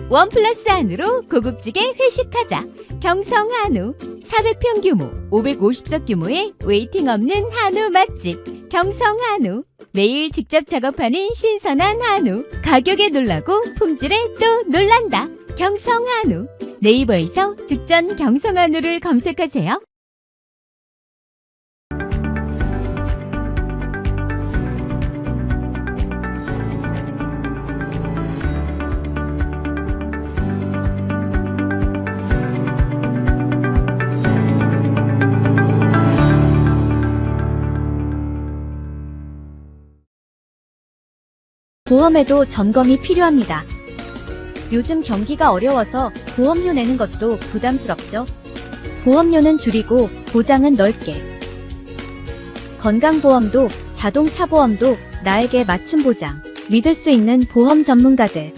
원 플러스 안으로 고급지게 회식하자. 경성 한우. 400평 규모, 550석 규모의 웨이팅 없는 한우 맛집. 경성 한우. 매일 직접 작업하는 신선한 한우. 가격에 놀라고 품질에 또 놀란다. 경성 한우. 네이버에서 죽전 경성 한우를 검색하세요. 보험에도 점검이 필요합니다. 요즘 경기가 어려워서 보험료 내는 것도 부담스럽죠. 보험료는 줄이고 보장은 넓게. 건강보험도 자동차 보험도 나에게 맞춤 보장. 믿을 수 있는 보험 전문가들.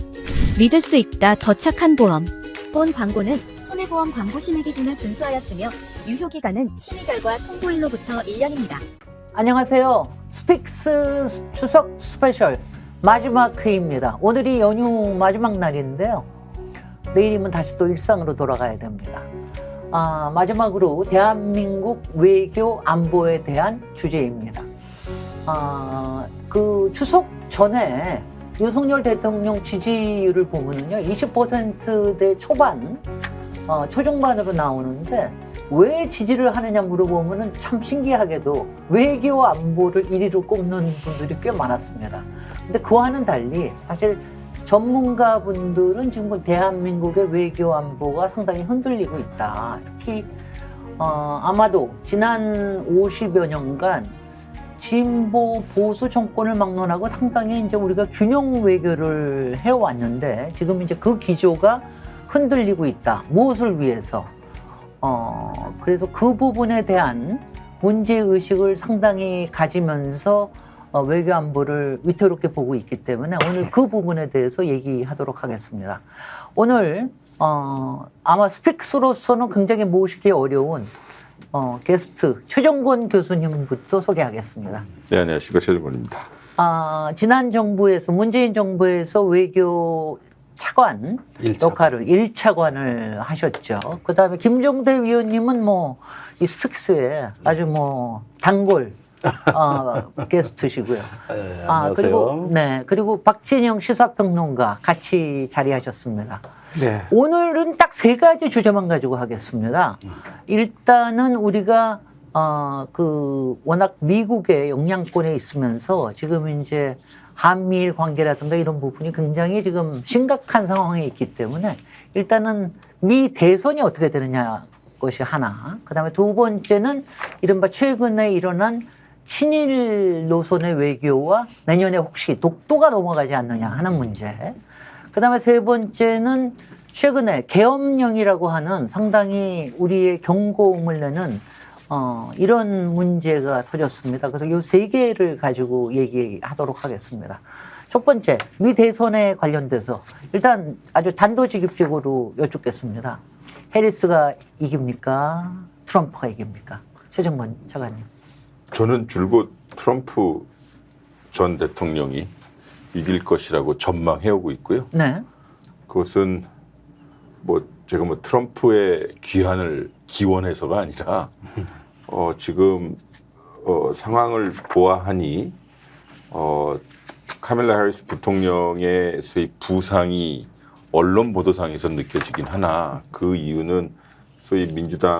믿을 수 있다 더 착한 보험. 본 광고는 손해보험 광고 심의 기준을 준수하였으며 유효기간은 심의 결과 통보일로부터 1년입니다. 안녕하세요. 스픽스 추석 스페셜 마지막 회입니다. 오늘이 연휴 마지막 날인데요. 내일이면 다시 또 일상으로 돌아가야 됩니다. 마지막으로 대한민국 외교 안보에 대한 주제입니다. 그 추석 전에 윤석열 대통령 지지율을 보면요, 20%대 초반, 초중반으로 나오는데 왜 지지를 하느냐 물어보면은 참 신기하게도 외교 안보를 1위로 꼽는 분들이 꽤 많았습니다. 근데 그와는 달리 사실 전문가분들은 지금 대한민국의 외교 안보가 상당히 흔들리고 있다. 특히 아마도 지난 50여 년간 진보 보수 정권을 막론하고 상당히 이제 우리가 균형 외교를 해왔는데 지금 이제 그 기조가 흔들리고 있다. 무엇을 위해서? 그래서 그 부분에 대한 문제의식을 상당히 가지면서 외교 안보를 위태롭게 보고 있기 때문에 오늘 그 부분에 대해서 얘기하도록 하겠습니다. 오늘 아마 스픽스로서는 굉장히 모시기 어려운 게스트 최정권 교수님부터 소개하겠습니다. 네, 안녕하십니까. 최정권입니다. 지난 정부에서 문재인 정부에서 외교 차관 1차관. 역할을 1차관을 하셨죠. 그 다음에 김종대 위원님은 이 스픽스에 아주 단골 게스트시고요. 네, 안녕하세요. 그리고 박진영 시사평론가 같이 자리하셨습니다. 네. 오늘은 딱 세 가지 주제만 가지고 하겠습니다. 일단은 우리가 워낙 미국의 영향권에 있으면서 지금 이제 한미일 관계라든가 이런 부분이 굉장히 지금 심각한 상황에 있기 때문에 일단은 미 대선이 어떻게 되느냐 것이 하나. 그다음에 두 번째는 이른바 최근에 일어난 친일 노선의 외교와 내년에 혹시 독도가 넘어가지 않느냐 하는 문제. 그다음에 세 번째는 최근에 계엄령이라고 하는 상당히 우리의 경고음을 내는 이런 문제가 터졌습니다. 그래서 이 세 개를 가지고 얘기하도록 하겠습니다. 첫 번째, 미 대선에 관련돼서 일단 아주 단도직입적으로 여쭙겠습니다. 해리스가 이깁니까? 트럼프가 이깁니까? 최정권 차관님. 저는 줄곧 트럼프 전 대통령이 이길 것이라고 전망해오고 있고요. 네. 그것은 제가 트럼프의 귀환을 기원해서가 아니라 지금 상황을 보아하니 카밀라 해리스 부통령의 소위 부상이 언론 보도상에서 느껴지긴 하나 그 이유는 소위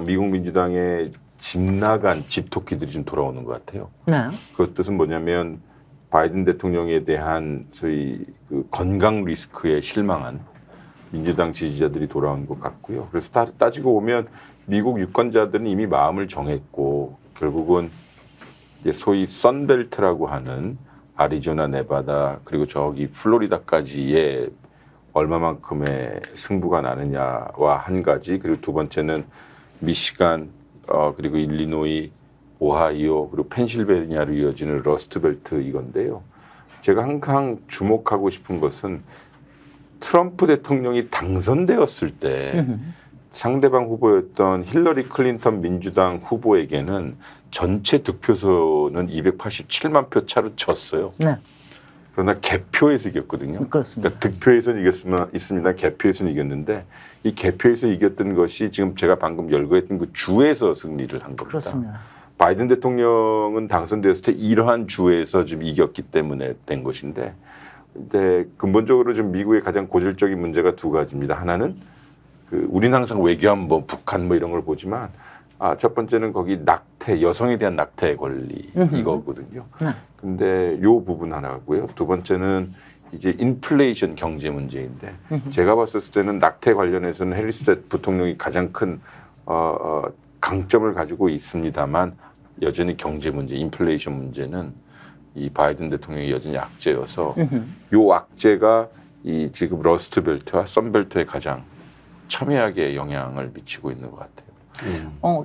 미국 민주당의 집 나간 집토끼들이 좀 돌아오는 것 같아요. 네. 그 뜻은 뭐냐면 바이든 대통령에 대한 소위 그 건강 리스크에 실망한 민주당 지지자들이 돌아온 것 같고요. 그래서 따지고 보면 미국 유권자들은 이미 마음을 정했고 결국은 이제 소위 선벨트라고 하는 아리조나, 네바다 그리고 저기 플로리다까지의 얼마만큼의 승부가 나느냐와 한 가지, 그리고 두 번째는 미시간 그리고 일리노이, 오하이오 그리고 펜실베니아로 이어지는 러스트벨트 이건데요. 제가 항상 주목하고 싶은 것은 트럼프 대통령이 당선되었을 때 상대방 후보였던 힐러리 클린턴 민주당 후보에게는 전체 득표수는 287만 표 차로 졌어요. 네. 그러나 개표에서 이겼거든요. 그렇습니다. 그러니까 득표에서는 있습니다. 개표에서는 이겼는데 이 개표에서 이겼던 것이 지금 제가 방금 열거했던 그 주에서 승리를 한 겁니다. 그렇습니다. 바이든 대통령은 당선되었을 때 이러한 주에서 좀 이겼기 때문에 된 것인데, 근데 근본적으로 좀 미국의 가장 고질적인 문제가 두 가지입니다. 하나는 우리는 항상 외교안 뭐 북한 뭐 이런 걸 보지만 첫 번째는 거기 낙태, 여성에 대한 낙태 권리 이거거든요. 네. 근데 요 부분 하나고요. 두 번째는 이제 인플레이션 경제 문제인데 제가 봤을 때는 낙태 관련해서는 해리스 부통령이 가장 큰 강점을 가지고 있습니다만 여전히 경제 문제, 인플레이션 문제는 이 바이든 대통령이 여전히 악재여서 요 악재가 이 지금 러스트 벨트와 썬벨트에 가장 첨예하게 영향을 미치고 있는 것 같아요.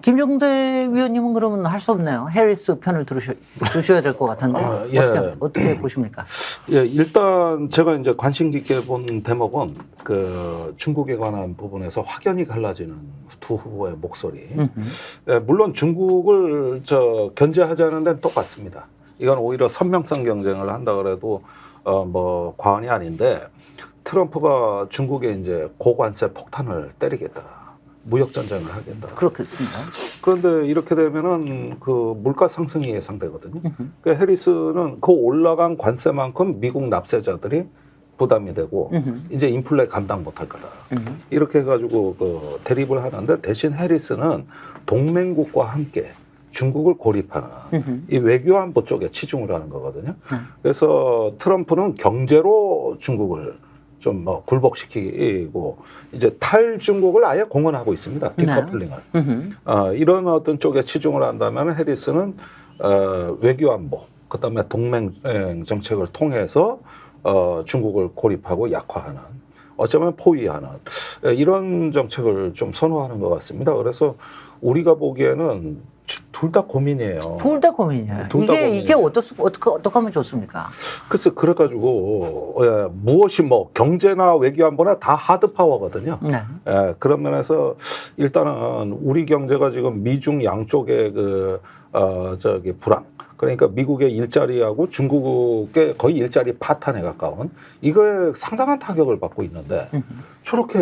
김종대 위원님은 그러면 할 수 없네요. 해리스 편을 들으셔야 될 것 같은데 예. 어떻게 보십니까? 예, 일단 제가 이제 관심 깊게 본 대목은 그 중국에 관한 부분에서 확연히 갈라지는 두 후보의 목소리. 예, 물론 중국을 견제하자는 데는 똑같습니다. 이건 오히려 선명성 경쟁을 한다 그래도 뭐 과언이 아닌데 트럼프가 중국에 이제 고관세 폭탄을 때리겠다. 무역 전쟁을 하겠다. 그렇겠습니다. 그런데 이렇게 되면은 그 물가 상승이 예상되거든요. 그 해리스는 그 올라간 관세만큼 미국 납세자들이 부담이 되고 이제 인플레 감당 못할 거다. 이렇게 해가지고 그 대립을 하는데 대신 해리스는 동맹국과 함께 중국을 고립하는 이 외교안보 쪽에 치중을 하는 거거든요. 그래서 트럼프는 경제로 중국을 좀 뭐 굴복시키고 이제 탈중국을 아예 공언하고 있습니다. 디커플링을. 이런 어떤 쪽에 치중을 한다면 해리스는 외교안보, 그다음에 동맹 정책을 통해서 중국을 고립하고 약화하는, 어쩌면 포위하는 이런 정책을 좀 선호하는 것 같습니다. 그래서 우리가 보기에는 둘 다 고민이에요. 둘 다 고민이에요. 이게 어떻게 하면 좋습니까? 글쎄, 그래가지고 무엇이 뭐 경제나 외교안보나 다 하드 파워거든요. 네. 그런 면에서 일단은 우리 경제가 지금 미중 양쪽의 불황. 그러니까 미국의 일자리하고 중국의 거의 일자리 파탄에 가까운 이거에 상당한 타격을 받고 있는데 저렇게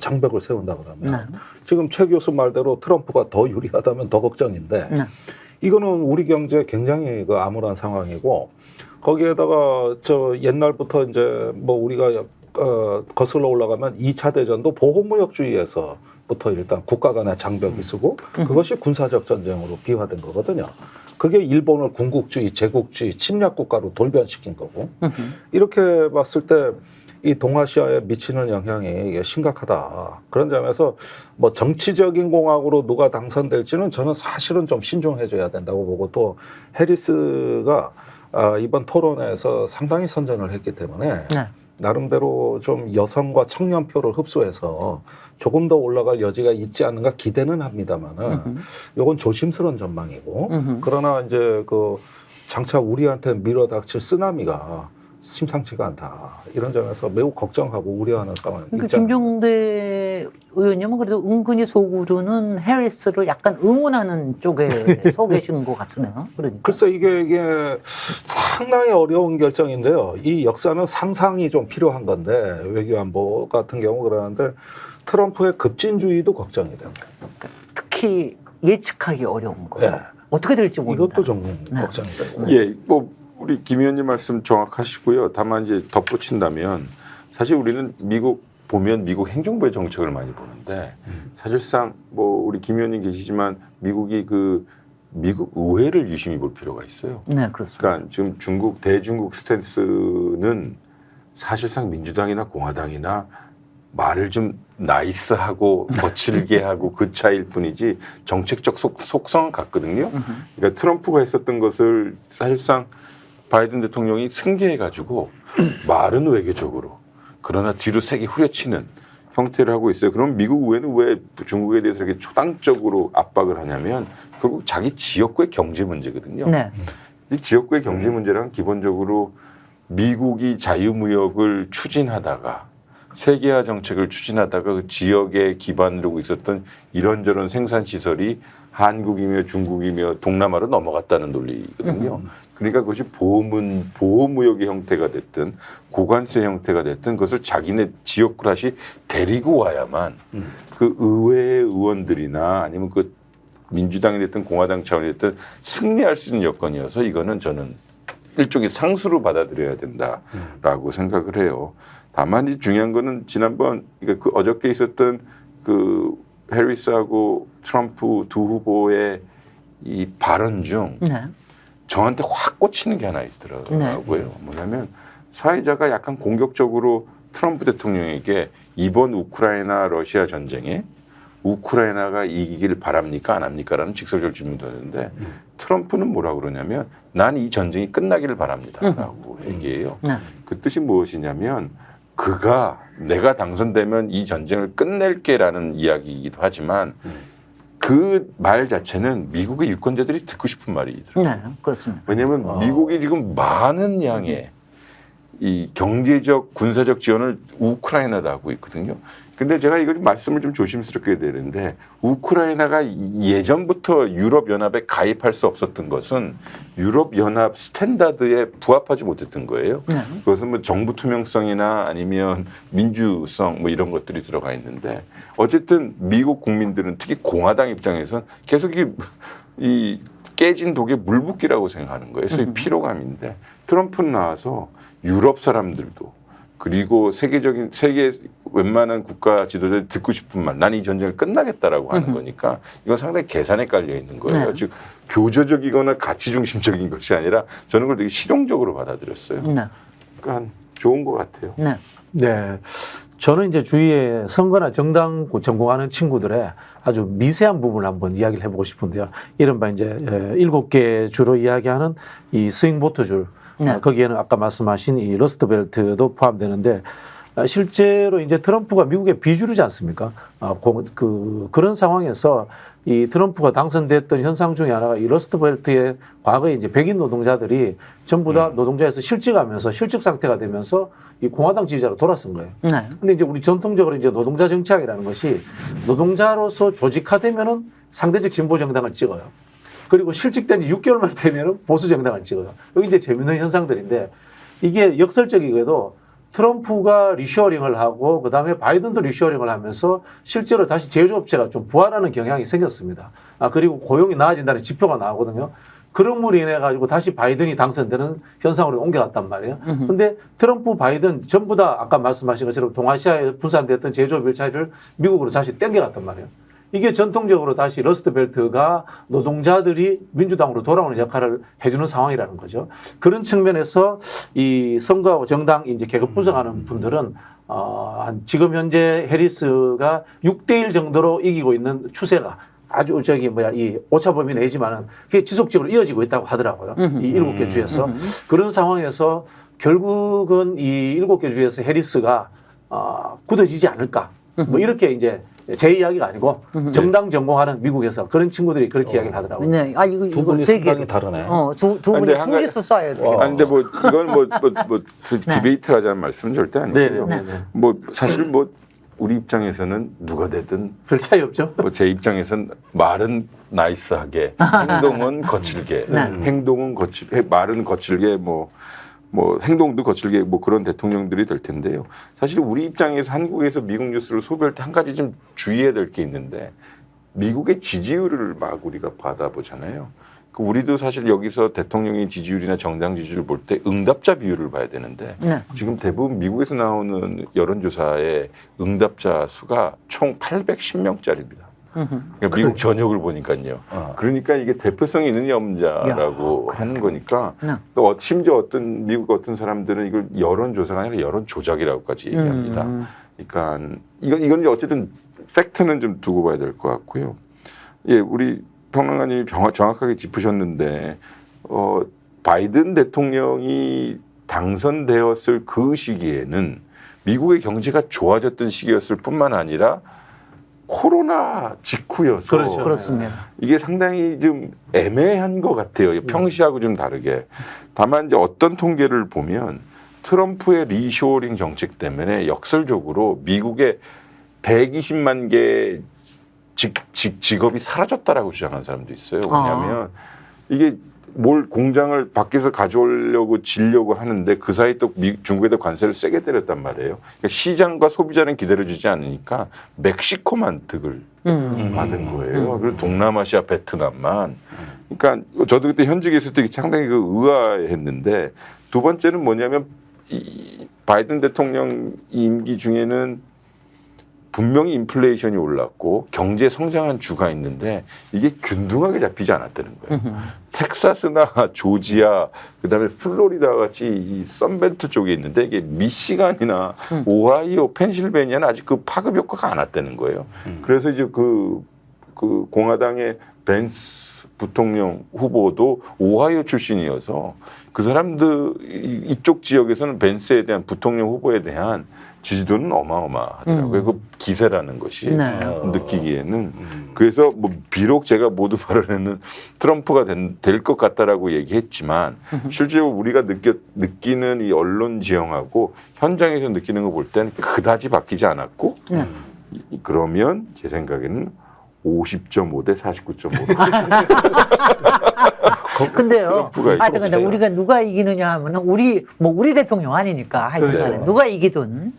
장벽을 세운다 그러면 지금 최 교수 말대로 트럼프가 더 유리하다면 더 걱정인데 이거는 우리 경제에 굉장히 암울한 상황이고 거기에다가 옛날부터 이제 뭐 우리가 거슬러 올라가면 2차 대전도 보호무역주의에서부터 일단 국가 간의 장벽이 쓰고 그것이 군사적 전쟁으로 비화된 거거든요. 그게 일본을 군국주의, 제국주의, 침략국가로 돌변시킨 거고 이렇게 봤을 때 이 동아시아에 미치는 영향이 심각하다. 그런 점에서 뭐 정치적인 공학으로 누가 당선될지는 저는 사실은 좀 신중해져야 된다고 보고 또 해리스가 이번 토론회에서 상당히 선전을 했기 때문에 나름대로 좀 여성과 청년표를 흡수해서 조금 더 올라갈 여지가 있지 않는가 기대는 합니다만은 이건 조심스러운 전망이고 그러나 이제 장차 우리한테 밀어닥칠 쓰나미가 심상치가 않다. 이런 점에서 매우 걱정하고 우려하는 상황입니다. 그러니까 김종대 의원님은 그래도 은근히 속으로는 해리스를 약간 응원하는 쪽에 서 계신 것 같으네요. 그러니까. 글쎄 이게 상당히 어려운 결정인데요. 이 역사는 상상이 좀 필요한 건데 외교안보 같은 경우 그러는데 트럼프의 급진주의도 걱정이 됩니다. 그러니까 특히 예측하기 어려운 거예요. 네. 어떻게 될지 모른다. 이것도 좀 걱정이 되고. 예, 우리 김 의원님 말씀 정확하시고요. 다만 이제 덧붙인다면 사실 우리는 미국 행정부의 정책을 많이 보는데 사실상 우리 김 의원님 계시지만 미국이 미국 의회를 유심히 볼 필요가 있어요. 네, 그렇습니다. 그러니까 지금 대중국 스탠스는 사실상 민주당이나 공화당이나 말을 좀 나이스하고 거칠게 하고 그 차이일 뿐이지 정책적 속성은 같거든요. 그러니까 트럼프가 했었던 것을 사실상 바이든 대통령이 승계해가지고 말은 외교적으로 그러나 뒤로 세게 후려치는 형태를 하고 있어요. 그럼 미국 의회는 왜 중국에 대해서 이렇게 초당적으로 압박을 하냐면 결국 자기 지역구의 경제 문제거든요. 네. 이 지역구의 경제 문제란 기본적으로 미국이 자유무역을 추진하다가 세계화 정책을 추진하다가 그 지역에 기반으로 있었던 이런저런 생산시설이 한국이며 중국이며 동남아로 넘어갔다는 논리거든요. 그러니까 그것이 보호무역의 형태가 됐든 고관세 형태가 됐든 그것을 자기네 지역구라시 데리고 와야만 그 의회 의원들이나 아니면 그 민주당이 됐든 공화당 차원이 됐든 승리할 수 있는 여건이어서 이거는 저는 일종의 상수로 받아들여야 된다라고 생각을 해요. 다만 이 중요한 거는 지난번 그러니까 그 어저께 있었던 그 해리스하고 트럼프 두 후보의 이 발언 중 네. 저한테 확 꽂히는 게 하나 있더라고요. 뭐냐면 사회자가 약간 공격적으로 트럼프 대통령에게 이번 우크라이나 러시아 전쟁에 우크라이나가 이기길 바랍니까 안 합니까? 라는 직설적으로 질문을 하는데 트럼프는 뭐라고 그러냐면 난 이 전쟁이 끝나기를 바랍니다. 라고 얘기해요. 네. 그 뜻이 무엇이냐면 내가 당선되면 이 전쟁을 끝낼게라는 이야기이기도 하지만 그 말 자체는 미국의 유권자들이 듣고 싶은 말이더라고요. 네, 그렇습니다. 왜냐하면 미국이 지금 많은 양의 이 경제적, 군사적 지원을 우크라이나다 하고 있거든요. 근데 제가 이거 좀 말씀을 좀 조심스럽게 해야 되는데 우크라이나가 예전부터 유럽연합에 가입할 수 없었던 것은 유럽연합 스탠다드에 부합하지 못했던 거예요. 네. 그것은 뭐 정부 투명성이나 아니면 민주성 뭐 이런 것들이 들어가 있는데 어쨌든 미국 국민들은 특히 공화당 입장에서는 계속 이 깨진 독에 물 붓기라고 생각하는 거예요. 소위 피로감인데 트럼프는 나와서 유럽 사람들도 그리고 세계 웬만한 국가 지도자들이 듣고 싶은 말, 난 이 전쟁을 끝나겠다라고 하는 거니까 이건 상당히 계산에 깔려 있는 거예요. 네. 즉 교조적이거나 가치 중심적인 것이 아니라 저는 그걸 되게 실용적으로 받아들였어요. 네. 그러니까 좋은 것 같아요. 네. 네. 저는 이제 주위에 선거나 정당 전공하는 친구들의 아주 미세한 부분을 한번 이야기를 해보고 싶은데요. 이른바 이제 7개 주로 이야기하는 이 스윙보트 줄. 네. 거기에는 아까 말씀하신 이 러스트벨트도 포함되는데 실제로 이제 트럼프가 미국의 비주류지 않습니까? 그런 상황에서 이 트럼프가 당선됐던 현상 중에 하나가 이 러스트벨트의 과거에 이제 백인 노동자들이 전부 다 노동자에서 실직하면서 실직 상태가 되면서 이 공화당 지지자로 돌아선 거예요. 네. 근데 이제 우리 전통적으로 이제 노동자 정치학이라는 것이 노동자로서 조직화되면은 상대적 진보 정당을 찍어요. 그리고 실직된 지 6개월만 되면은 보수 정당을 찍어요. 여기 이제 재밌는 현상들인데 이게 역설적이게도 트럼프가 리쇼어링을 하고 그다음에 바이든도 리쇼어링을 하면서 실제로 다시 제조업체가 좀 부활하는 경향이 생겼습니다. 그리고 고용이 나아진다는 지표가 나오거든요. 그런 인해 가지고 다시 바이든이 당선되는 현상으로 옮겨갔단 말이에요. 근데 트럼프, 바이든 전부 다 아까 말씀하신 것처럼 동아시아에 분산됐던 제조업 일자리를 미국으로 다시 땡겨갔단 말이에요. 이게 전통적으로 다시 러스트벨트가 노동자들이 민주당으로 돌아오는 역할을 해주는 상황이라는 거죠. 그런 측면에서 이 선거하고 정당 이제 계급 분석하는 분들은 지금 현재 해리스가 6대1 정도로 이기고 있는 추세가 아주 이 오차 범위 내지만은 그게 지속적으로 이어지고 있다고 하더라고요. 이 7개 주에서. 그런 상황에서 결국은 이 7개 주에서 해리스가 굳어지지 않을까. 뭐 이렇게 이제 제 이야기가 아니고 정당 전공하는 미국에서 그런 친구들이 그렇게 이야기를 하더라고요. 네. 이거 두 분이 세 개. 상당히 다르네. 두 분이 한 둘이서 쌓아야 돼요. 아니, 근데 뭐 이건 디베이트를 하자는 말씀은 절대 아니고요. 네. 뭐 사실 뭐 우리 입장에서는 누가 되든 별 차이 없죠. 뭐 제 입장에서는 말은 나이스하게 행동은 거칠게 행동은 말은 거칠게 뭐 행동도 거칠게 뭐 그런 대통령들이 될 텐데요. 사실 우리 입장에서 한국에서 미국 뉴스를 소비할 때 한 가지 좀 주의해야 될 게 있는데 미국의 지지율을 막 우리가 받아보잖아요. 우리도 사실 여기서 대통령의 지지율이나 정당 지지율을 볼 때 응답자 비율을 봐야 되는데 지금 대부분 미국에서 나오는 여론조사의 응답자 수가 총 810명짜리입니다. 그러니까 미국 전역을 보니까요. 그러니까 이게 대표성이 있느냐 없느냐라고 하는 거니까 또 심지어 미국 어떤 사람들은 이걸 여론조사가 아니라 여론 조작이라고까지 얘기합니다. 그러니까 이건 이제 어쨌든 팩트는 좀 두고 봐야 될 것 같고요. 예, 우리 평론가님이 정확하게 짚으셨는데 바이든 대통령이 당선되었을 그 시기에는 미국의 경제가 좋아졌던 시기였을 뿐만 아니라 코로나 직후여서 그렇죠. 그렇습니다. 이게 상당히 좀 애매한 것 같아요. 평시하고 좀 다르게. 다만 이제 어떤 통계를 보면 트럼프의 리쇼어링 정책 때문에 역설적으로 미국의 120만 개 직업이 사라졌다라고 주장하는 사람도 있어요. 왜냐하면 이게 뭘 공장을 밖에서 가져오려고 지려고 하는데 그 사이 또 중국에다 관세를 세게 때렸단 말이에요. 그러니까 시장과 소비자는 기다려주지 않으니까 멕시코만 득을 받은 거예요. 그리고 동남아시아, 베트남만. 그러니까 저도 그때 현직에 있을 때 상당히 그 의아했는데 두 번째는 뭐냐면 이 바이든 대통령 임기 중에는 분명히 인플레이션이 올랐고 경제 성장한 주가 있는데 이게 균등하게 잡히지 않았다는 거예요. 텍사스나 조지아 그다음에 플로리다 같이 이 썬벨트 쪽에 있는데 이게 미시간이나 오하이오, 펜실베니아는 아직 그 파급 효과가 안 왔다는 거예요. 그래서 이제 그 공화당의 벤스 부통령 후보도 오하이오 출신이어서 그 사람들 이쪽 지역에서는 벤스에 대한 부통령 후보에 대한 지지도는 어마어마하더라고요. 그 기세라는 것이 네. 느끼기에는. 그래서 뭐 비록 제가 모두 발언에는 트럼프가 될 것 같다라고 얘기했지만 실제로 우리가 느끼는 이 언론 지형하고 현장에서 느끼는 거 볼 때는 그다지 바뀌지 않았고 그러면 제 생각에는 50.5 대 49.5. 근데요. 트럼프가 하여튼 근데 있고. 우리가 누가 이기느냐 하면은 우리 대통령 아니니까 하여튼 그렇죠. 간에 누가 이기든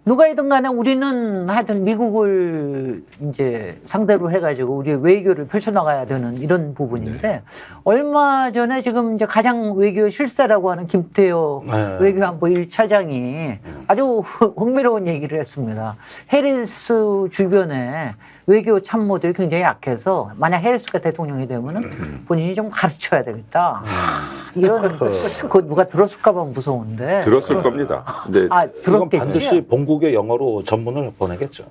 누가 이든 간에 우리는 하여튼 미국을 이제 상대로 해가지고 우리의 외교를 펼쳐나가야 되는 이런 부분인데 얼마 전에 지금 이제 가장 외교 실세라고 하는 김태호 외교안보 1차장이 아주 흥미로운 얘기를 했습니다. 해리스 주변에 외교 참모들이 굉장히 약해서 만약 해리스가 대통령이 되면은 본인이 좀 가르쳐야 되겠다. 이런 그 누가 들었을까봐 무서운데. 들었을 겁니다. 근데 아 이건 들었겠지. 반드시 본국의 영어로 전문을 보내겠죠.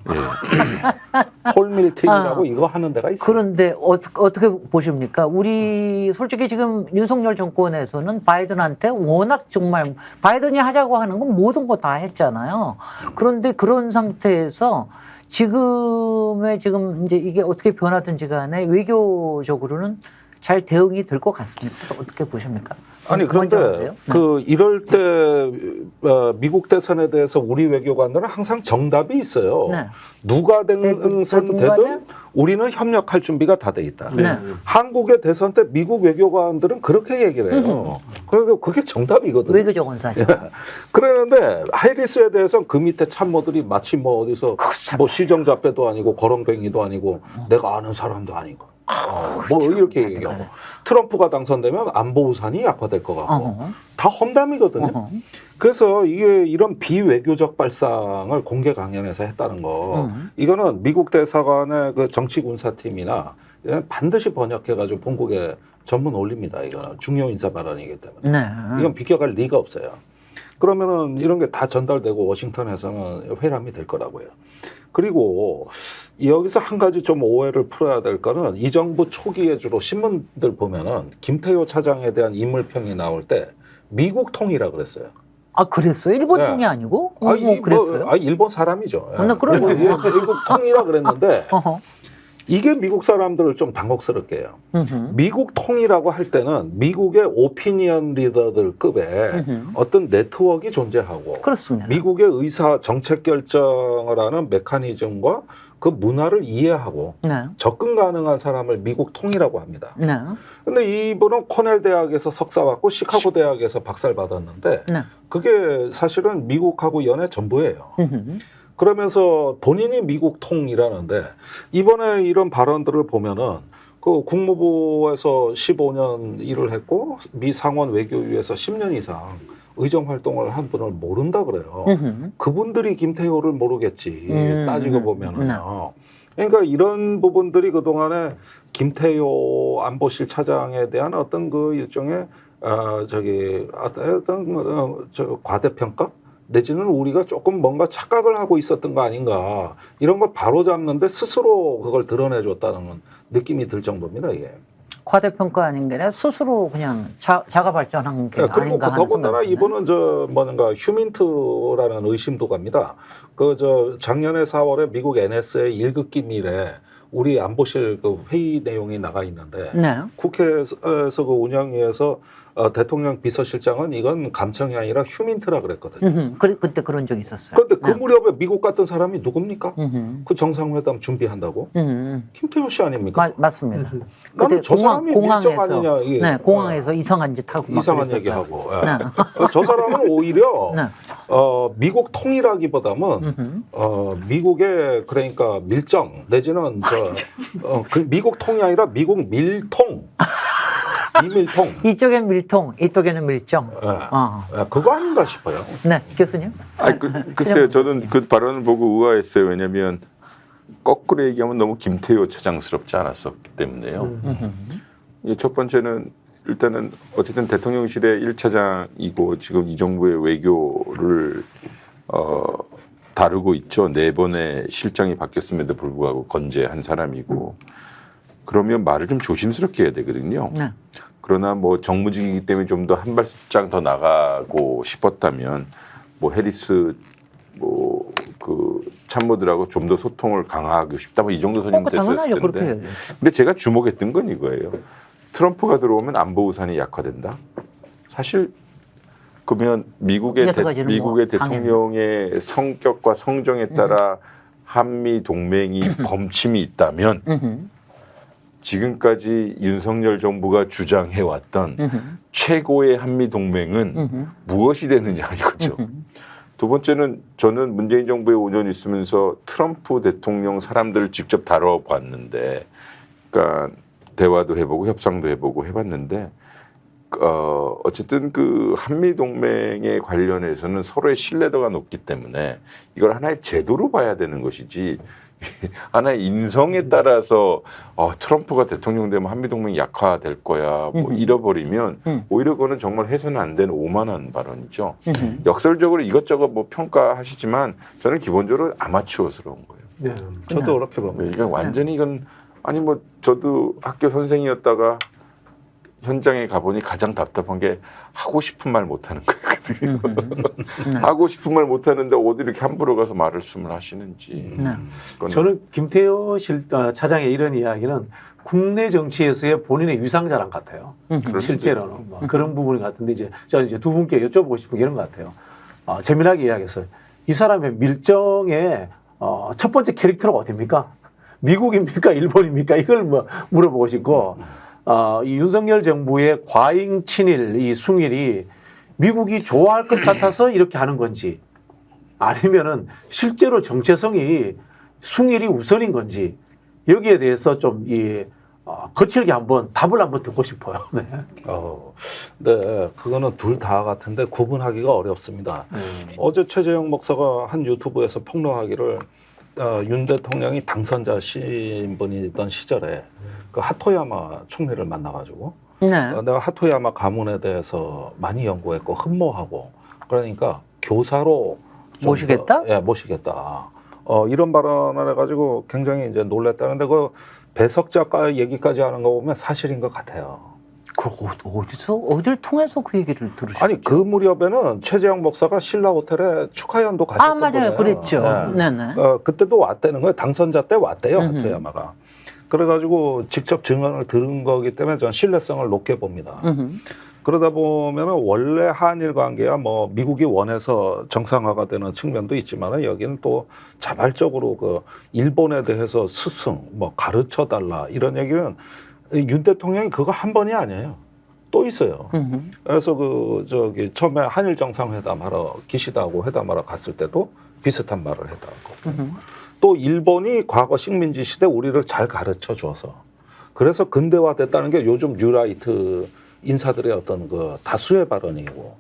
폴밀팅이라고 이거 하는 데가 있어요. 그런데 어떻게 보십니까? 우리 솔직히 지금 윤석열 정권에서는 바이든한테 워낙 정말 바이든이 하자고 하는 건 모든 거 다 했잖아요. 그런데 그런 상태에서 지금 이제 이게 어떻게 변하든지 간에 외교적으로는 잘 대응이 될 것 같습니다. 어떻게 보십니까? 아니 먼저 그런데 하세요. 그 이럴 때 미국 대선에 대해서 우리 외교관들은 항상 정답이 있어요. 네. 누가 대통령은? 되든 우리는 협력할 준비가 다 돼 있다. 네. 한국의 대선 때 미국 외교관들은 그렇게 얘기를 해요. 그러니까 그게 정답이거든요. 외교적 원사죠. 그러는데 해리스에 대해서는 그 밑에 참모들이 마치 뭐 어디서 그렇죠. 뭐 시정잡배도 아니고 거렁뱅이도 아니고 내가 아는 사람도 아니고 뭐 이렇게 얘기하고 트럼프가 당선되면 안보 우산이 약화될 것 같고 다 험담이거든요. 그래서 이게 이런 비외교적 발상을 공개 강연에서 했다는 거 이거는 미국 대사관의 그 정치군사팀이나 반드시 번역해가지고 본국에 전문 올립니다. 이거는 중요 인사 발언이기 때문에 네. 이건 비껴갈 리가 없어요. 그러면은 이런 게 다 전달되고 워싱턴에서는 회람이 될 거라고요. 그리고 여기서 한 가지 좀 오해를 풀어야 될 거는 이 정부 초기에 주로 신문들 보면은 김태효 차장에 대한 인물평이 나올 때 미국 통이라 그랬어요. 아 그랬어요? 일본 네. 통이 아니고? 그랬어요? 일본 사람이죠. 나 그런 거 미국 통이라 그랬는데 이게 미국 사람들을 좀 당혹스럽게 해요. 미국 통이라고 할 때는 미국의 오피니언 리더들 급의 어떤 네트워크가 존재하고 그렇습니다. 미국의 의사 정책 결정을 하는 메커니즘과 그 문화를 이해하고 네. 접근 가능한 사람을 미국 통이라고 합니다. 네. 근데 이분은 코넬 대학에서 석사 받고 시카고 대학에서 박사를 받았는데 네. 그게 사실은 미국하고 연애 전부예요. 그러면서 본인이 미국 통이라는데 이번에 이런 발언들을 보면은 그 국무부에서 15년 일을 했고 미 상원 외교위에서 10년 이상 의정 활동을 한 분을 모른다 그래요. 그분들이 김태효를 모르겠지. 따지고 보면은요. 그러니까 이런 부분들이 그동안에 김태효 안보실 차장에 대한 어떤 그 일종의 어떤 과대평가 내지는 우리가 조금 뭔가 착각을 하고 있었던 거 아닌가 이런 걸 바로잡는데 스스로 그걸 드러내줬다는 느낌이 들 정도입니다. 이게. 과대평가 아닌 게 아니라 스스로 그냥 자가 발전한 게 그리고 아닌가 하는 더군다나 생각이 이분은 뭔가 휴민트라는 의심도 갑니다. 작년에 4월에 미국 NSA 1급 기밀에 우리 안보실 그 회의 내용이 나가 있는데 네. 국회에서 그 운영위에서 대통령 비서실장은 이건 감청이 아니라 휴민트라 그랬거든요. 그때 그런 적이 있었어요. 그런데 그 네. 무렵에 미국 갔던 사람이 누굽니까? 음흠. 그 정상회담 준비한다고? 김태호 씨 아닙니까? 맞습니다. 나는 그때 저 사람이 밀정 아니냐. 이게. 네, 공항에서 이상한 짓 하고 막 이상한 그랬었어요. 얘기하고. 예. 네. 저 사람은 오히려 네. 미국 통이라기보다는 미국의 그러니까 밀정 내지는 그 미국 통이 아니라 미국 밀통. 이밀통. 이쪽엔 밀통, 이쪽에는 밀정. 그거 아닌가 싶어요. 네, 교수님. 아니, 글쎄요, 저는 그 발언을 보고 의아했어요. 왜냐하면 거꾸로 얘기하면 너무 김태호 차장스럽지 않았었기 때문에요. 첫 번째는 일단은 어쨌든 대통령실의 1차장이고 지금 이 정부의 외교를 다루고 있죠. 4번의 실장이 바뀌었음에도 불구하고 건재한 사람이고 그러면 말을 좀 조심스럽게 해야 되거든요. 네. 그러나 뭐 정무직이기 때문에 좀 더 한 발짝 더 나가고 싶었다면 뭐 해리스 뭐 그 참모들하고 좀 더 소통을 강화하고 싶다 뭐 이 정도 선임 됐었을 당연하죠. 그렇게 텐데. 해야죠. 근데 제가 주목했던 건 이거예요. 트럼프가 들어오면 안보 우산이 약화된다. 사실 그러면 미국의 여러 가지는 뭐 대통령의 성격과 성정에 따라 한미 동맹이 범침이 있다면 지금까지 윤석열 정부가 주장해왔던 최고의 한미 동맹은 무엇이 되느냐 이거죠. 두 번째는 저는 문재인 정부의 5년 있으면서 트럼프 대통령 사람들을 직접 다뤄봤는데, 그러니까 대화도 해보고 협상도 해보고 해봤는데, 어쨌든 그 한미 동맹에 관련해서는 서로의 신뢰도가 높기 때문에 이걸 하나의 제도로 봐야 되는 것이지. 하나의 인성에 따라서 트럼프가 대통령 되면 한미동맹이 약화될 거야 뭐 잃어버리면 오히려 그거는 정말 해서는 안 되는 오만한 발언이죠. 역설적으로 이것저것 뭐 평가하시지만 저는 기본적으로 아마추어스러운 거예요. 네. 저도 그렇게 봅니다. 그러니까 완전히 이건 아니 뭐 저도 학교 선생이었다가 현장에 가보니 가장 답답한 게 하고 싶은 말 못하는 거예요. 하고 싶은 말 못하는데 어디 이렇게 함부로 가서 말을 하시는지. 저는 김태호 차장의 이런 이야기는 국내 정치에서의 본인의 위상자랑 같아요. 실제로는 뭐 그런 부분이 같은데 저는 이제 두 분께 여쭤보고 싶은 게 이런 것 같아요. 재미나게 이야기했어요. 이 사람의 밀정의 첫 번째 캐릭터가 어딥니까? 미국입니까? 일본입니까? 이걸 뭐 물어보고 싶고. 이 윤석열 정부의 과잉 친일, 이 숭일이 미국이 좋아할 것 같아서 이렇게 하는 건지 아니면은 실제로 정체성이 숭일이 우선인 건지 여기에 대해서 좀 거칠게 한번 답을 한번 듣고 싶어요. 네. 네, 그거는 둘 다 같은데 구분하기가 어렵습니다. 어제 최재형 목사가 한 유튜브에서 폭로하기를 윤 대통령이 당선자 신분이던 시절에 그 하토야마 총리를 만나가지고 내가 하토야마 가문에 대해서 많이 연구했고 흠모하고 그러니까 교사로 모시겠다? 예, 모시겠다. 이런 발언을 해가지고 굉장히 이제 놀랬다는데 그 배석 작가 얘기까지 하는 거 보면 사실인 것 같아요. 그 어딜 통해서 그 얘기를 들으셨죠? 아니 그 무렵에는 최재형 목사가 신라 호텔에 축하연도 가셨던 맞아요. 거예요. 그랬죠. 네. 네네. 그때도 왔다는 거예요. 당선자 때 왔대요. 하토야마가. 그래가지고 직접 증언을 들은 거기 때문에 저는 신뢰성을 높게 봅니다. 그러다 보면은 원래 한일 관계야 뭐 미국이 원해서 정상화가 되는 측면도 있지만은 여기는 또 자발적으로 그 일본에 대해서 스승 뭐 가르쳐 달라 이런 얘기는 윤 대통령이 그거 한 번이 아니에요. 또 있어요. 그래서 처음에 한일 정상회담하러 기시다하고 회담하러 갔을 때도 비슷한 말을 했다고. 또 일본이 과거 식민지 시대 우리를 잘 가르쳐 줘서 그래서 근대화됐다는 게 요즘 뉴라이트 인사들의 어떤 그 다수의 발언이고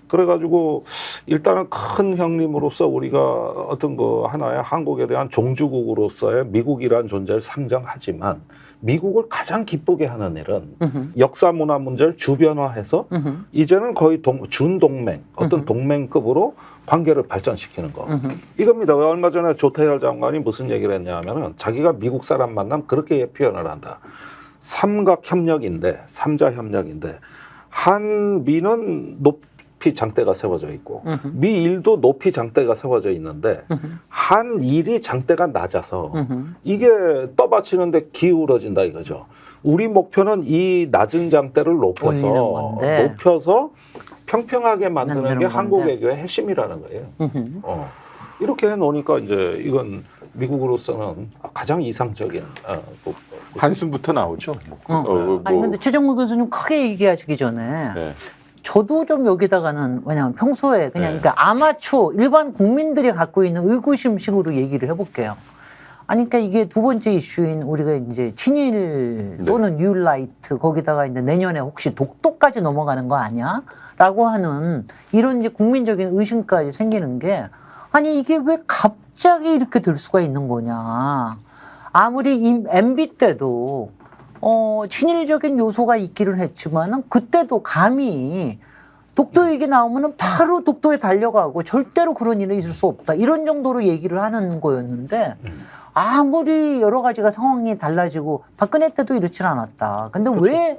그래가지고 일단은 큰 형님으로서 우리가 어떤 그 하나의 한국에 대한 종주국으로서의 미국이란 존재를 상정하지만 미국을 가장 기쁘게 하는 일은 역사 문화 문제를 주변화해서 이제는 거의 준동맹 어떤 동맹급으로 관계를 발전시키는 거 이겁니다. 얼마 전에 조태열 장관이 무슨 얘기를 했냐 하면은 자기가 미국 사람 만나면 그렇게 표현을 한다. 삼각 협력인데 삼자 협력인데 한미는 높이 높이 장대가 세워져 있고 미일도 높이 장대가 세워져 있는데 한일이 장대가 낮아서 이게 떠받치는데 기울어진다 이거죠. 우리 목표는 이 낮은 장대를 올리는 건데. 높여서 평평하게 만드는 만드는 게 건데. 한국 외교의 핵심이라는 거예요. 이렇게 해놓으니까 이제 이건 미국으로서는 가장 이상적인 한숨부터 나오죠. 아니 근데 최정무 교수님 크게 얘기하시기 전에 네. 저도 좀 여기다가는 왜냐면 평소에 그냥 네. 그러니까 아마추어 일반 국민들이 갖고 있는 의구심식으로 얘기를 해볼게요. 아니 그러니까 이게 두 번째 이슈인 우리가 이제 친일 또는 뉴라이트 거기다가 이제 내년에 혹시 독도까지 넘어가는 거 아니야?라고 하는 이런 이제 국민적인 의심까지 생기는 게 아니 이게 왜 갑자기 이렇게 될 수가 있는 거냐? 아무리 MB 때도 친일적인 요소가 있기는 했지만은 그때도 감히 독도 얘기 나오면은 바로 독도에 달려가고 절대로 그런 일은 있을 수 없다 이런 정도로 얘기를 하는 거였는데 아무리 여러 가지가 상황이 달라지고 박근혜 때도 이렇진 않았다. 근데 왜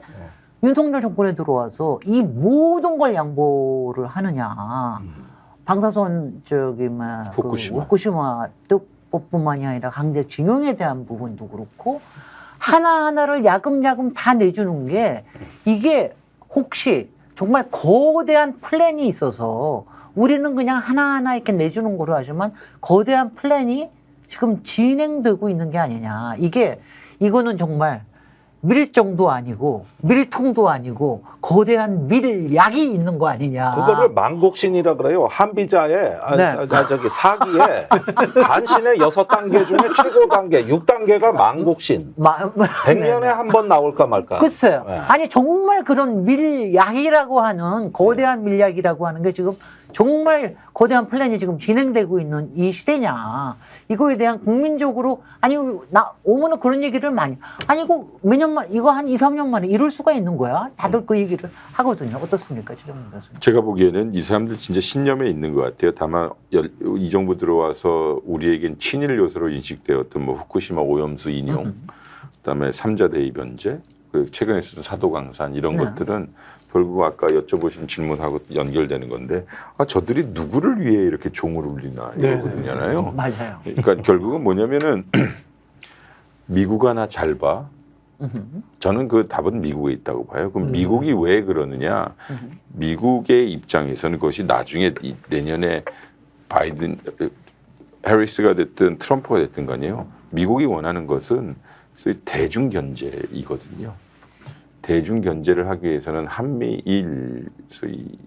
윤석열 정권에 들어와서 이 모든 걸 양보를 하느냐? 방사선 후쿠시마 뜻법뿐만이 아니라 강제징용에 대한 부분도 그렇고 하나하나를 야금야금 다 내주는 게 이게 혹시 정말 거대한 플랜이 있어서 우리는 그냥 하나하나 이렇게 내주는 거로 하지만 거대한 플랜이 지금 진행되고 있는 게 아니냐. 이거는 정말 밀정도 아니고 밀통도 아니고 거대한 밀약이 있는 거 아니냐. 그거를 망국신이라 그래요. 한비자의 사기에 간신의 6단계 중에 최고 단계 6단계가 망국신. 100년에 한 번 나올까 말까. 글쎄요. 네. 아니 정말 그런 밀약이라고 하는 거대한 밀약이라고 하는 게 지금 정말 거대한 플랜이 지금 진행되고 있는 이 시대냐. 이거에 대한 국민적으로 아니 오면은 그런 얘기를 많이 아니 이거 한 2, 3년 만에 이럴 수가 있는 거야. 다들 그 얘기를 하거든요. 어떻습니까? 최정무 교수님. 제가 보기에는 이 사람들 진짜 신념에 있는 것 같아요. 다만 이 정부 들어와서 우리에겐 친일 요소로 인식되었던 뭐 후쿠시마 오염수 인용, 그다음에 3자 대의 변제, 그리고 최근에 있었던 사도강산 이런 것들은 결국 아까 여쭤보신 질문하고 연결되는 건데 저들이 누구를 위해 이렇게 종을 울리나 이거거든요. 맞아요. 그러니까 결국은 뭐냐면은 미국 하나 잘 봐. 저는 그 답은 미국에 있다고 봐요. 그럼 미국이 왜 그러느냐? 미국의 입장에서는 그것이 나중에 내년에 해리스가 됐든 트럼프가 됐든 간에요. 미국이 원하는 것은 소위 대중 견제이거든요. 대중 견제를 하기 위해서는 한미일 소위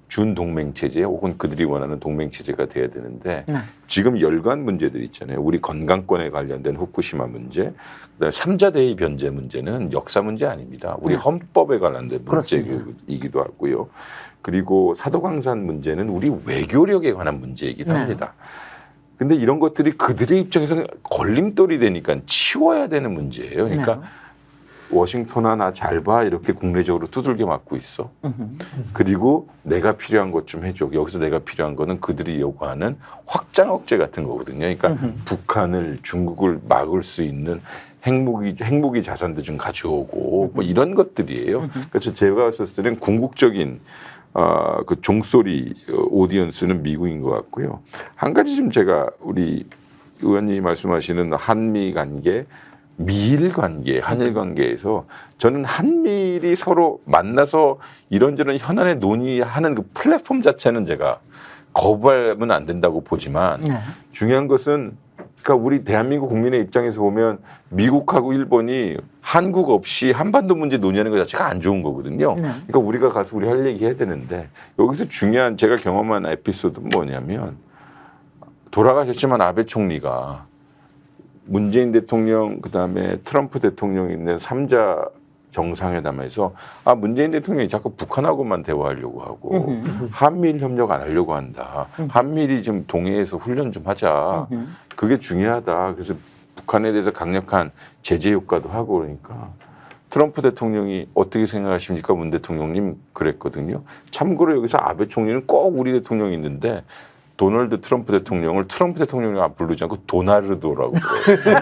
준동맹 체제 혹은 그들이 원하는 동맹 체제가 돼야 되는데 지금 열관 문제들 있잖아요. 우리 건강권에 관련된 후쿠시마 문제, 그다음에 3자 대의 변제 문제는 역사 문제 아닙니다. 우리 헌법에 관련된 문제이기도 하고요. 그리고 사도강산 문제는 우리 외교력에 관한 문제이기도 합니다. 근데 이런 것들이 그들의 입장에서는 걸림돌이 되니까 치워야 되는 문제예요. 그러니까 워싱턴 하나 잘 봐 이렇게 국내적으로 두들겨 맞고 있어. 그리고 내가 필요한 것 좀 해줘. 여기서 내가 필요한 거는 그들이 요구하는 확장 억제 같은 거거든요. 그러니까 북한을 중국을 막을 수 있는 핵무기 자산도 좀 가져오고 뭐 이런 것들이에요. 그래서 제가 봤을 때는 궁극적인 그 종소리 오디언스는 미국인 것 같고요. 한 가지 좀 제가 우리 의원님이 말씀하시는 한미 관계, 미일 관계, 한일 관계에서 저는 한미일이 서로 만나서 이런저런 현안에 논의하는 그 플랫폼 자체는 제가 거부하면 안 된다고 보지만 중요한 것은 그러니까 우리 대한민국 국민의 입장에서 보면 미국하고 일본이 한국 없이 한반도 문제 논의하는 것 자체가 안 좋은 거거든요. 그러니까 우리가 가서 우리 할 얘기 해야 되는데 여기서 중요한 제가 경험한 에피소드는 뭐냐면 돌아가셨지만 아베 총리가 문재인 대통령 그다음에 트럼프 대통령이 있는 3자 정상회담에서 문재인 대통령이 자꾸 북한하고만 대화하려고 하고 한미일 협력 안 하려고 한다. 한미일이 좀 동해에서 훈련 좀 하자. 그게 중요하다. 그래서 북한에 대해서 강력한 제재 효과도 하고 그러니까 트럼프 대통령이 어떻게 생각하십니까? 문 대통령님 그랬거든요. 참고로 여기서 아베 총리는 꼭 우리 대통령이 있는데 도널드 트럼프 대통령을 트럼프 대통령이 안 부르지 않고 도나르도라고 그래요.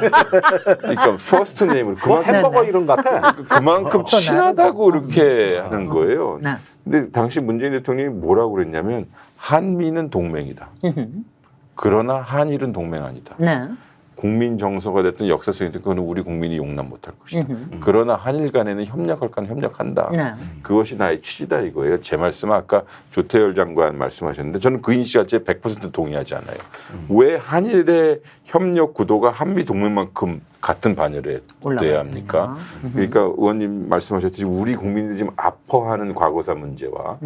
그러니까 퍼스트 네임을 햄버거 이름 같아. 그만큼 친하다고 이렇게 하는 거예요. 근데 당시 문재인 대통령이 뭐라고 그랬냐면 한미는 동맹이다. 음. 그러나 한일은 동맹 아니다. 네. 국민 정서가 됐든 역사성이 됐든 그거는 우리 국민이 용납 못할 것이다. 음. 그러나 한일 간에는 협력할 건 협력한다. 네. 그것이 나의 취지다 이거예요. 제 말씀은 아까 조태열 장관 말씀하셨는데 저는 그 인식 자체에 100% 동의하지 않아요. 왜 한일의 협력 구도가 한미 동맹만큼 같은 반열에 돼야 합니까? 그러니까 의원님 말씀하셨듯이 우리 국민들이 지금 아파하는 과거사 문제와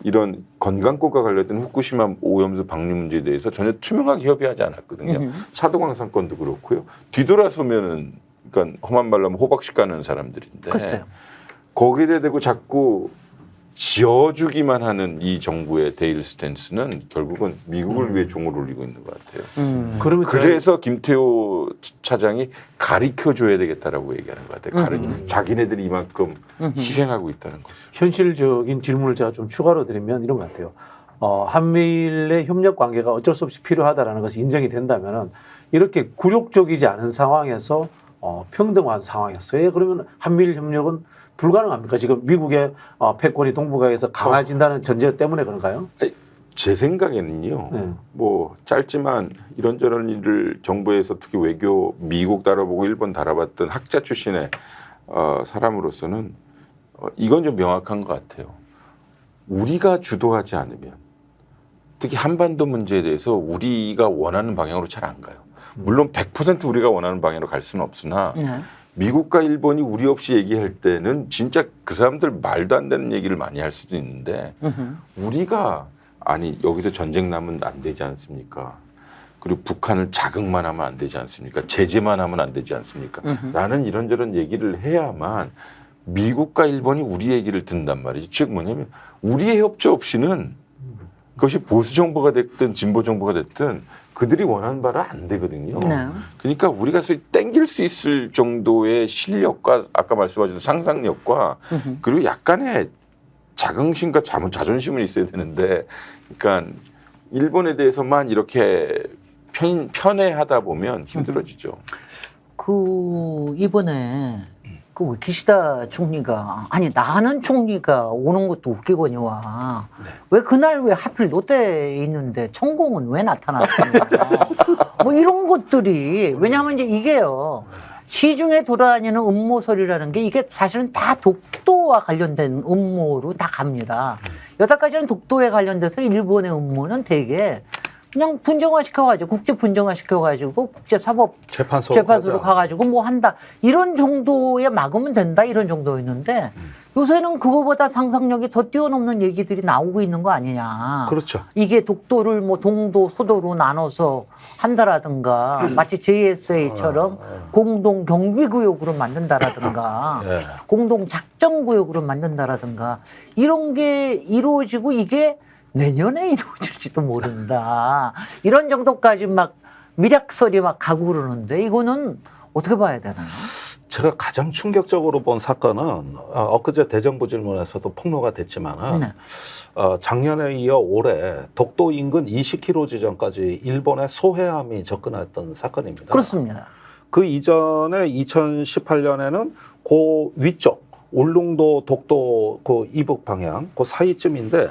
이런 건강권과 관련된 후쿠시마 오염수 방류 문제에 대해서 전혀 투명하게 협의하지 않았거든요. 사도광산 건도 그렇고요. 뒤돌아서면은 그러니까 험한 말로 하면 호박씨 까는 사람들인데 글쎄요. 거기에 대고 자꾸 지어주기만 하는 이 정부의 데일 스탠스는 결국은 미국을 위해 종을 울리고 있는 것 같아요. 그러면 그래서 김태호 차장이 가르쳐줘야 되겠다라고 얘기하는 것 같아요. 자기네들이 이만큼 희생하고 있다는 것을. 현실적인 질문을 제가 좀 추가로 드리면 이런 것 같아요. 한미일의 협력 관계가 어쩔 수 없이 필요하다는 것이 인정이 된다면은 이렇게 굴욕적이지 않은 상황에서 평등한 상황이었어요. 왜 그러면 한미일 협력은 불가능합니까? 지금 미국의 패권이 동북아에서 강해진다는 전제 때문에 그런가요? 제 생각에는요. 네. 뭐 짧지만 이런저런 일을 정부에서 특히 외교 미국 다뤄보고 일본 다뤄봤던 학자 출신의 사람으로서는 이건 좀 명확한 것 같아요. 우리가 주도하지 않으면 특히 한반도 문제에 대해서 우리가 원하는 방향으로 잘 안 가요. 물론 100% 우리가 원하는 방향으로 갈 수는 없으나 네. 미국과 일본이 우리 없이 얘기할 때는 진짜 그 사람들 말도 안 되는 얘기를 많이 할 수도 있는데 우리가 아니 여기서 전쟁 나면 안 되지 않습니까? 그리고 북한을 자극만 하면 안 되지 않습니까? 제재만 하면 안 되지 않습니까? 라는 이런저런 얘기를 해야만 미국과 일본이 우리 얘기를 듣는단 말이지. 즉 뭐냐면 우리의 협조 없이는 그것이 보수 정부가 됐든 진보 정부가 됐든 그들이 원하는 바를 안 되거든요. 네. 그러니까 우리가 소위 땡길 수 있을 정도의 실력과 아까 말씀하신 상상력과 그리고 약간의 자긍심과 자존심은 있어야 되는데, 그러니까 일본에 대해서만 이렇게 편애하다 보면 힘들어지죠. 이번에 그 기시다 총리가 나는 총리가 오는 것도 웃기거니와 왜 그날 왜 하필 롯데에 있는데 천공은 왜 나타났습니까? 뭐 이런 것들이 왜냐하면 이제 이게요 시중에 돌아다니는 음모설이라는 게 이게 사실은 다 독도와 관련된 음모로 다 갑니다. 여태까지는 독도에 관련돼서 일본의 음모는 되게 그냥 분정화 시켜가지고 국제 분정화 시켜가지고 국제사법 재판소로 가가지고 뭐 한다 이런 정도에 막으면 된다 이런 정도였는데 요새는 그거보다 상상력이 더 뛰어넘는 얘기들이 나오고 있는 거 아니냐. 그렇죠. 이게 독도를 뭐 동도 소도로 나눠서 한다라든가 마치 JSA처럼 공동 경비구역으로 만든다라든가 예. 공동 작전구역으로 만든다라든가 이런 게 이루어지고 이게 내년에 이루어질지도 모른다. 이런 정도까지 막 미략설이 막 가고 그러는데 이거는 어떻게 봐야 되나요? 제가 가장 충격적으로 본 사건은 엊그제 대정부 질문에서도 폭로가 됐지만은 네. 작년에 이어 올해 독도 인근 20km 지점까지 일본의 소해함이 접근했던 사건입니다. 그렇습니다. 그 이전에 2018년에는 그 위쪽 울릉도 독도 그 이북 방향 그 사이쯤인데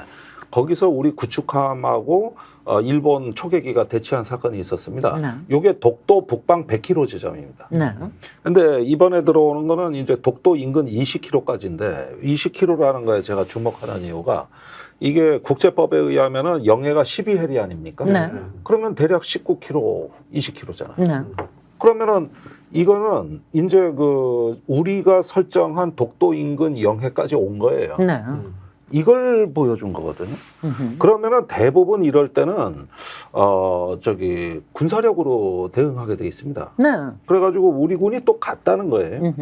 거기서 우리 구축함하고 일본 초계기가 대치한 사건이 있었습니다. 네. 이게 독도 북방 100km 지점입니다. 네. 근데 이번에 들어오는 거는 이제 독도 인근 20km까지인데 20km라는 거에 제가 주목하는 이유가 이게 국제법에 의하면은 영해가 12해리 아닙니까? 네. 그러면 대략 19km, 20km잖아요. 네. 그러면은 이거는 이제 그 우리가 설정한 독도 인근 영해까지 온 거예요. 네. 이걸 보여준 거거든요. 그러면은 대부분 이럴 때는 군사력으로 대응하게 돼 있습니다. 네. 그래가지고 우리 군이 또 갔다는 거예요.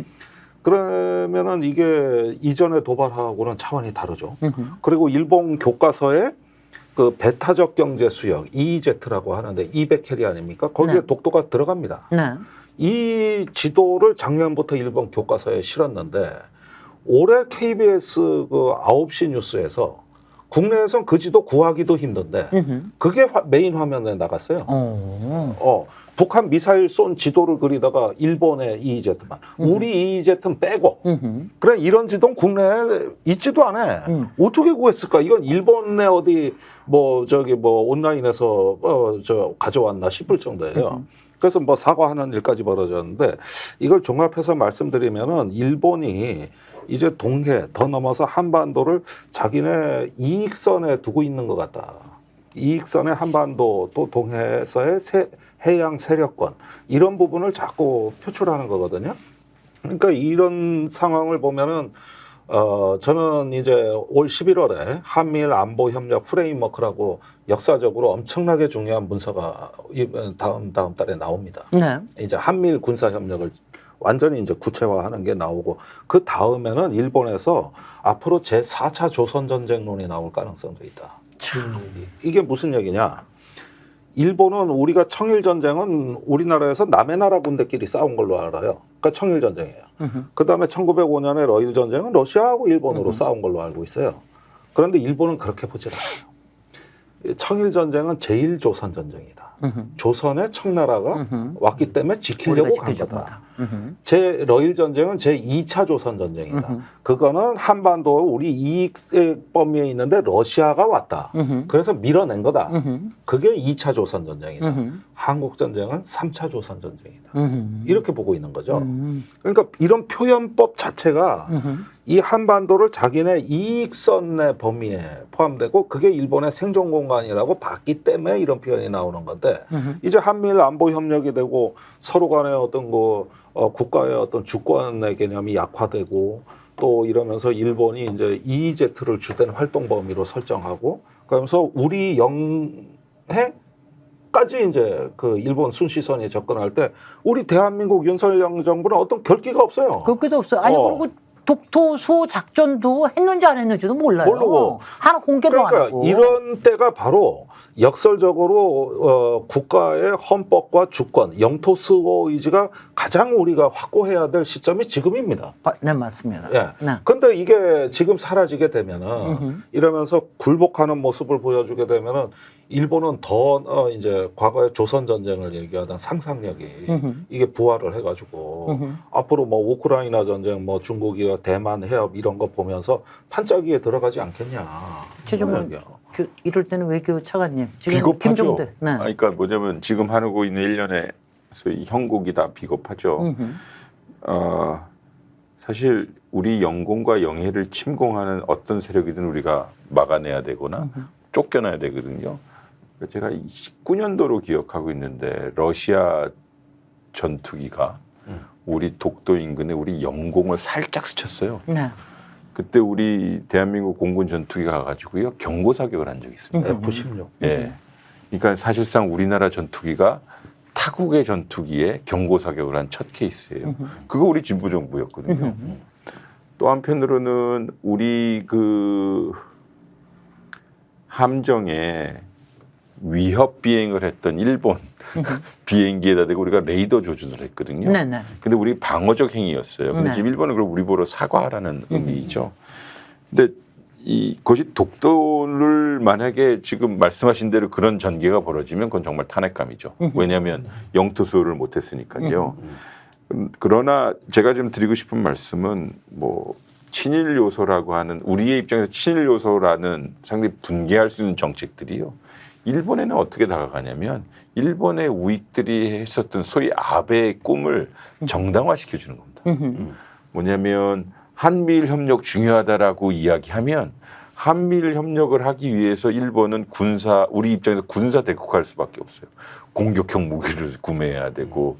그러면은 이게 이전에 도발하고는 차원이 다르죠. 그리고 일본 교과서에 그 배타적 경제 수역 EEZ라고 하는데 200캐리 아닙니까? 거기에 네. 독도가 들어갑니다. 네. 이 지도를 작년부터 일본 교과서에 실었는데 올해 KBS 그 9시 뉴스에서 국내에선 그 지도 구하기도 힘든데 그게 메인 화면에 나갔어요. 북한 미사일 쏜 지도를 그리다가 일본의 EEZ만, 우리 EEZ는 빼고, 그래 이런 지도는 국내에 있지도 않아. 어떻게 구했을까? 이건 일본의 어디 뭐 온라인에서 가져왔나 싶을 정도예요. 그래서 뭐 사과하는 일까지 벌어졌는데 이걸 종합해서 말씀드리면은 일본이 이제 동해 더 넘어서 한반도를 자기네 이익선에 두고 있는 것 같다. 이익선의 한반도 또 동해에서의 해양 세력권 이런 부분을 자꾸 표출하는 거거든요. 그러니까 이런 상황을 보면은 저는 이제 올 11월에 한미일 안보 협력 프레임워크라고 역사적으로 엄청나게 중요한 문서가 다음 달에 나옵니다. 네. 이제 한미일 군사 협력을 완전히 이제 구체화하는 게 나오고 그 다음에는 일본에서 앞으로 제4차 조선전쟁론이 나올 가능성도 있다. 이게 무슨 얘기냐? 일본은 우리가 청일전쟁은 우리나라에서 남의 나라 군대끼리 싸운 걸로 알아요. 그러니까 청일전쟁이에요. 그 다음에 1905년에 러일전쟁은 러시아하고 일본으로 싸운 걸로 알고 있어요. 그런데 일본은 그렇게 보질 않아요. 청일전쟁은 제1조선전쟁이다. 조선의 청나라가 왔기 때문에 지키려고 간 거다. 제 러일 전쟁은 제2차 조선 전쟁이다. 그거는 한반도 우리 이익의 범위에 있는데 러시아가 왔다. 그래서 밀어낸 거다. 그게 2차 조선 전쟁이다. 한국 전쟁은 3차 조선 전쟁이다. 이렇게 보고 있는 거죠. 그러니까 이런 표현법 자체가 이 한반도를 자기네 이익선의 범위에 포함되고 그게 일본의 생존 공간이라고 봤기 때문에 이런 표현이 나오는 건데 이제 한미일 안보 협력이 되고 서로 간의 어떤 국가의 어떤 주권의 개념이 약화되고 또 이러면서 일본이 이제 EEZ를 주된 활동 범위로 설정하고 그러면서 우리 영해까지 이제 그 일본 순시선에 접근할 때 우리 대한민국 윤석열 정부는 어떤 결기가 없어요. 그렇게도 없어요. 아니 그리고 독도 수호 작전도 했는지 안 했는지도 몰라요. 모르고. 하나 공개도 안 그러니까 하고. 이런 때가 바로 역설적으로 국가의 헌법과 주권, 영토 수호 의지가 가장 우리가 확고해야 될 시점이 지금입니다. 네, 맞습니다. 예. 네. 근데 이게 지금 사라지게 되면은 이러면서 굴복하는 모습을 보여주게 되면은 일본은 더 이제 과거의 조선 전쟁을 얘기하던 상상력이 이게 부활을 해가지고 앞으로 뭐 우크라이나 전쟁, 뭐 중국이와 대만 해협 이런 거 보면서 판짜기에 들어가지 않겠냐. 최종원 이럴 때는 외교 차관님 지금 비겁하죠. 김종대. 네. 그러니까 뭐냐면 지금 하고 있는 일련의 소위 형국이다 비겁하죠. 사실 우리 영공과 영해를 침공하는 어떤 세력이든 우리가 막아내야 되거나 쫓겨나야 되거든요. 제가 19년도로 기억하고 있는데 러시아 전투기가 우리 독도 인근에 우리 영공을 살짝 스쳤어요. 네. 그때 우리 대한민국 공군 전투기가 가가지고요 경고 사격을 한 적이 있습니다. F-16. 예. 그러니까 사실상 우리나라 전투기가 타국의 전투기에 경고 사격을 한 첫 케이스예요. 그거 우리 진보 정부였거든요. 또 한편으로는 우리 그 함정에 위협 비행을 했던 일본 비행기에다 대고 우리가 레이더 조준을 했거든요. 네네. 근데 우리 방어적 행위였어요. 근데 네. 지금 일본은 그걸 우리 보러 사과하라는 의미죠. 근데 이것이 독도를 만약에 지금 말씀하신 대로 그런 전개가 벌어지면 그건 정말 탄핵감이죠. 왜냐하면 영토 수호를 못했으니까요. 그러나 제가 좀 드리고 싶은 말씀은 뭐 친일 요소라고 하는 우리의 입장에서 친일 요소라는 상당히 분개할 수 있는 정책들이요. 일본에는 어떻게 다가가냐면 일본의 우익들이 했었던 소위 아베의 꿈을 정당화시켜주는 겁니다. 뭐냐면 한미일 협력 중요하다라고 이야기하면 한미일 협력을 하기 위해서 일본은 우리 입장에서 군사 대국화할 수밖에 없어요. 공격형 무기를 구매해야 되고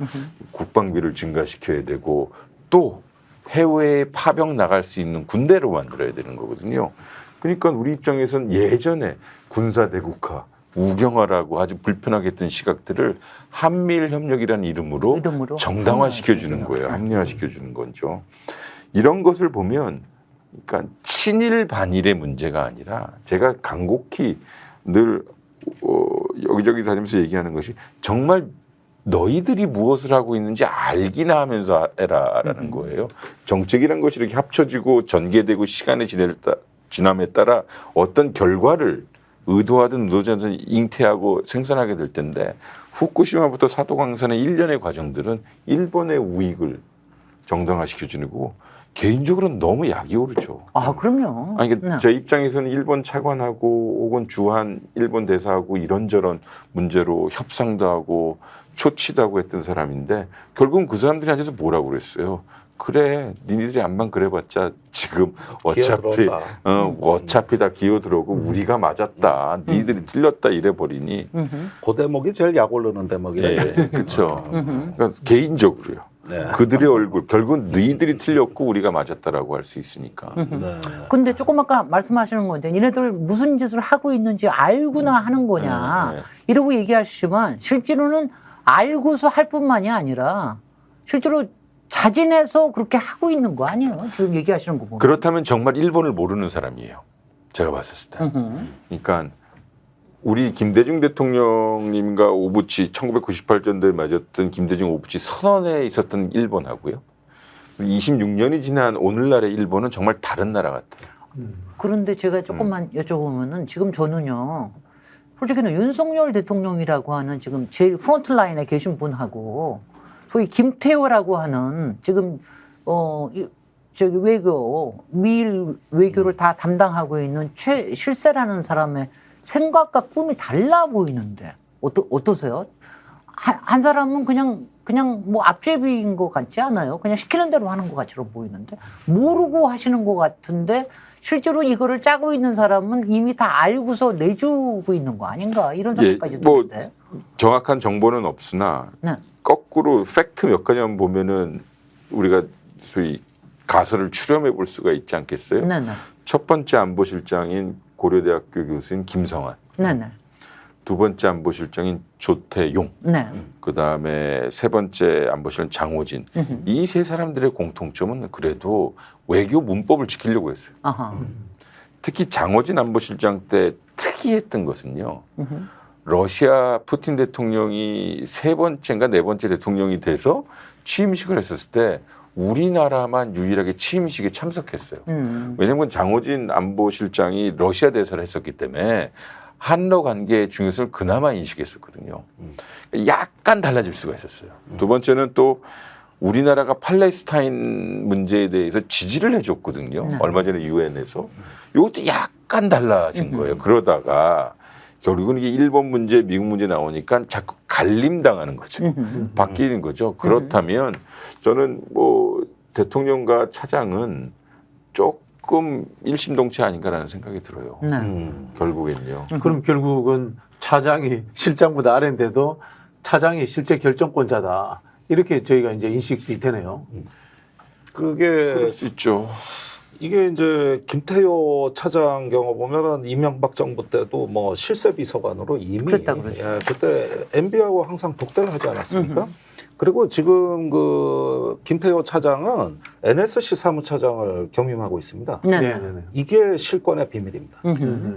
국방비를 증가시켜야 되고 또 해외에 파병 나갈 수 있는 군대로 만들어야 되는 거거든요. 그러니까 우리 입장에서는 예전에 군사 대국화 우경화라고 아주 불편하게 했던 시각들을 한미일 협력이라는 이름으로 정당화시켜주는 거예요. 합리화시켜주는 거죠. 이런 것을 보면 그러니까 친일 반일의 문제가 아니라 제가 간곡히 늘 여기저기 다니면서 얘기하는 것이 정말 너희들이 무엇을 하고 있는지 알기나 하면서 해라라는 거예요. 정책이란 것이 이렇게 합쳐지고 전개되고 시간이 지날 지남에 따라 어떤 결과를 의도하든 의도지 않든 잉태하고 생산하게 될 텐데 후쿠시마부터 사도광산의 일련의 과정들은 일본의 우익을 정당화시켜주는 거고 개인적으로는 너무 약이 오르죠. 아, 그럼요. 아니, 네. 제 입장에서는 일본 차관하고 혹은 주한 일본 대사하고 이런저런 문제로 협상도 하고 초치도 하고 했던 사람인데 결국은 그 사람들이 앉아서 뭐라고 그랬어요. 그래, 니네들이 안만 그래봤자 지금 어차피 어차피 다 기어들어오고 우리가 맞았다, 니들이 틀렸다 이래버리니. 그 대목이 제일 약 오르는 대목이에요. 그렇죠. 그러니까 개인적으로요. 네. 그들의 얼굴 결국은 너희들이 틀렸고 우리가 맞았다라고 할 수 있으니까. 네. 근데 조금 아까 말씀하시는 건데 니네들 무슨 짓을 하고 있는지 알고나 하는 거냐 네. 이러고 얘기하시지만 실제로는 알고서 할 뿐만이 아니라 실제로 자진해서 그렇게 하고 있는 거 아니에요? 지금 얘기하시는 거 보면. 그렇다면 정말 일본을 모르는 사람이에요. 제가 봤을 때. 그러니까 우리 김대중 대통령님과 오부치 1998년도에 맞았던 김대중 오부치 선언에 있었던 일본하고요. 26년이 지난 오늘날의 일본은 정말 다른 나라 같아요. 그런데 제가 조금만 여쭤보면은 지금 저는요. 솔직히는 윤석열 대통령이라고 하는 지금 제일 프론트 라인에 계신 분하고 소위 김태호라고 하는 지금 저기 미일 외교를 다 담당하고 있는 최실세라는 사람의 생각과 꿈이 달라 보이는데 어떠세요? 한 사람은 그냥 뭐 앞제비인 것 같지 않아요? 그냥 시키는 대로 하는 것 같처럼 보이는데 모르고 하시는 것 같은데 실제로 이거를 짜고 있는 사람은 이미 다 알고서 내주고 있는 거 아닌가 이런 생각까지 드는데. 정확한 정보는 없으나 네. 거꾸로 팩트 몇 가지만 보면은 우리가 소위 가설을 추려해 볼 수가 있지 않겠어요? 네네. 첫 번째 안보실장인 고려대학교 교수인 김성환, 네네. 두 번째 안보실장인 조태용, 네. 그 다음에 세 번째 안보실장 장호진. 이 세 사람들의 공통점은 그래도 외교 문법을 지키려고 했어요. 아하. 특히 장호진 안보실장 때 특이했던 것은요. 러시아 푸틴 대통령이 세 번째인가 네 번째 대통령이 돼서 취임식을 했었을 때 우리나라만 유일하게 취임식에 참석했어요. 왜냐하면 장호진 안보실장이 러시아 대사를 했었기 때문에 한러 관계의 중요성을 그나마 인식했었거든요. 약간 달라질 수가 있었어요. 두 번째는 또 우리나라가 팔레스타인 문제에 대해서 지지를 해줬거든요. 네. 얼마 전에 유엔에서. 이것도 약간 달라진 거예요. 그러다가 결국은 이게 일본 문제, 미국 문제 나오니까 자꾸 갈림당하는 거죠. 바뀌는 거죠. 그렇다면 저는 뭐 대통령과 차장은 조금 일심동체 아닌가라는 생각이 들어요. 네. 결국엔요. 그럼 결국은 차장이 실장보다 아래인데도 차장이 실제 결정권자다. 이렇게 저희가 이제 인식이 되네요. 그게 그럴 수 있죠. 이게 이제 김태효 차장 경우 보면은 이명박 정부 때도 뭐 실세 비서관으로 이미 그랬다 그랬죠. 예, 그때 MB하고 항상 독대를 하지 않았습니까? 그리고 지금 그 김태효 차장은 NSC 사무차장을 겸임하고 있습니다. 네. 네네네. 이게 실권의 비밀입니다.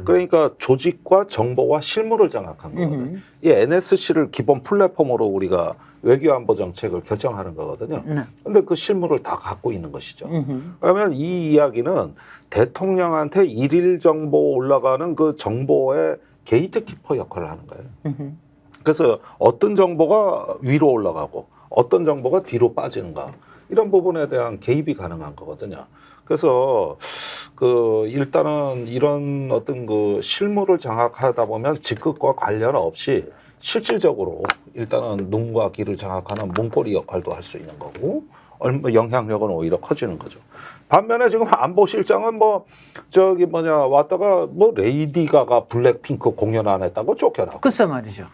그러니까 조직과 정보와 실무를 장악한 거거든요. 이 NSC를 기본 플랫폼으로 우리가 외교안보 정책을 결정하는 거거든요. 네. 근데 그 실무를 다 갖고 있는 것이죠. 그러면 이 이야기는 대통령한테 일일 정보 올라가는 그 정보의 게이트키퍼 역할을 하는 거예요. 그래서 어떤 정보가 위로 올라가고 어떤 정보가 뒤로 빠지는가 이런 부분에 대한 개입이 가능한 거거든요. 그래서 그 일단은 이런 어떤 그 실무를 장악하다 보면 직급과 관련 없이 실질적으로 일단은 눈과 귀를 장악하는 문고리 역할도 할 수 있는 거고 영향력은 오히려 커지는 거죠. 반면에 지금 안보실장은 뭐 저기 왔다가 뭐 레이디 가가 블랙핑크 공연 안 했다고 쫓겨나고. 글쎄 말이죠.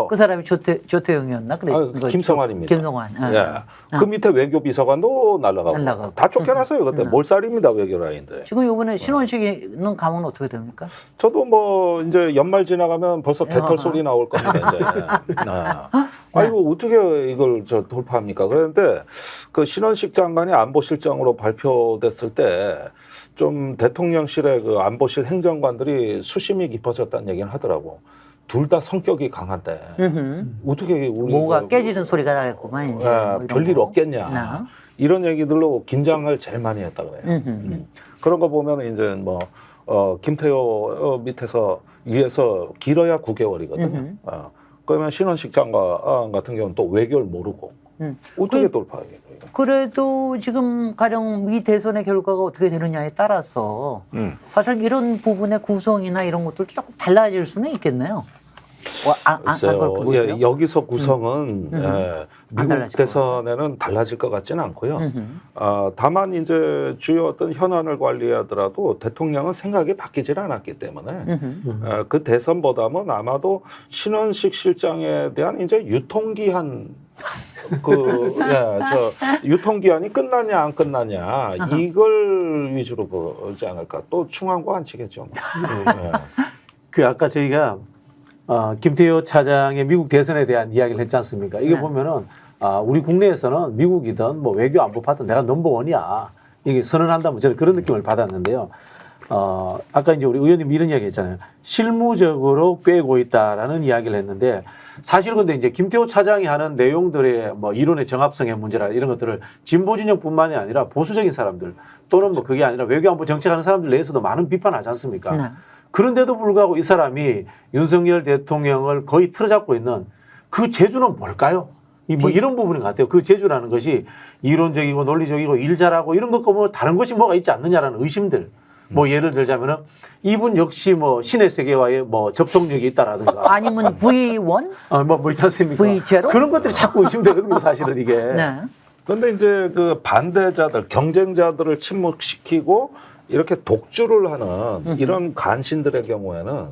그 사람이 조태용이었나? 그래. 김성환입니다. 김성환. 예. 그 밑에 외교비서관도 날라가고. 다 쫓겨났어요. 그때 몰살입니다. 외교라인들. 지금 요번에 신원식이는 가면 어떻게 됩니까? 저도 뭐 이제 연말 지나가면 벌써 개털 소리 나올 겁니다. 이제. 아이고 어떻게 이걸 저 돌파합니까? 그런데 그 신원식 장관이 안보실장으로 발표됐을 때 좀 대통령실의 그 안보실 행정관들이 수심이 깊어졌다는 얘기는 하더라고. 둘 다 성격이 강한데 어떻게 우리 뭐가 깨지는 소리가 나겠구만 이제. 뭐 별일 거. 없겠냐. 이런 얘기들로 긴장을 제일 많이 했다 그래요. 그런 거 보면 이제 뭐 김태호 밑에서 위에서 길어야 9개월이거든요. 그러면 신원식 장관 같은 경우는 또 외교를 모르고 어떻게 돌파하겠어요? 그래도 지금 가령 미 대선의 결과가 어떻게 되느냐에 따라서 사실 이런 부분의 구성이나 이런 것들도 조금 달라질 수는 있겠네요. 글쎄요. 그렇게 보세요? 예, 여기서 구성은 안 미국 달라질 대선에는 달라질 것 같지는 않고요. 다만 이제 주요 어떤 현안을 관리하더라도 대통령은 생각이 바뀌질 않았기 때문에 그 대선보다는 아마도 신원식 실장에 대한 이제 유통기한 유통기한이 끝나냐 안 끝나냐 이걸 위주로 보지 않을까. 또 충한고 안 치겠죠. 예. 그 아까 저희가 김태효 차장의 미국 대선에 대한 이야기를 했지 않습니까? 이게 네. 보면은 우리 국내에서는 미국이든 뭐 외교 안보 파트너 내가 넘버원이야. 이게 선언한다 뭐 저는 그런 느낌을 받았는데요. 아까 이제 우리 의원님 이런 이야기 했잖아요. 실무적으로 꿰고 있다라는 이야기를 했는데 사실 근데 이제 김태호 차장이 하는 내용들의 뭐 이론의 정합성의 문제라 이런 것들을 진보 진영뿐만이 아니라 보수적인 사람들 또는 뭐 그게 아니라 외교 안보 정책하는 사람들 내에서도 많은 비판하지 않습니까? 네. 그런데도 불구하고 이 사람이 윤석열 대통령을 거의 틀어잡고 있는 그 재주는 뭘까요? 뭐 이런 부분인 것 같아요. 그 재주라는 것이 이론적이고 논리적이고 일 잘하고 이런 것과 뭐 다른 것이 뭐가 있지 않느냐라는 의심들. 뭐 예를 들자면은 이분 역시 뭐 신의 세계와의 뭐 접속력이 있다라든가 아니면 V1? 뭐 있지 않습니까? V0? 그런 것들이 자꾸 의심되거든요, 사실은 이게. 네. 그런데 이제 그 반대자들, 경쟁자들을 침묵시키고 이렇게 독주를 하는 이런 간신들의 경우에는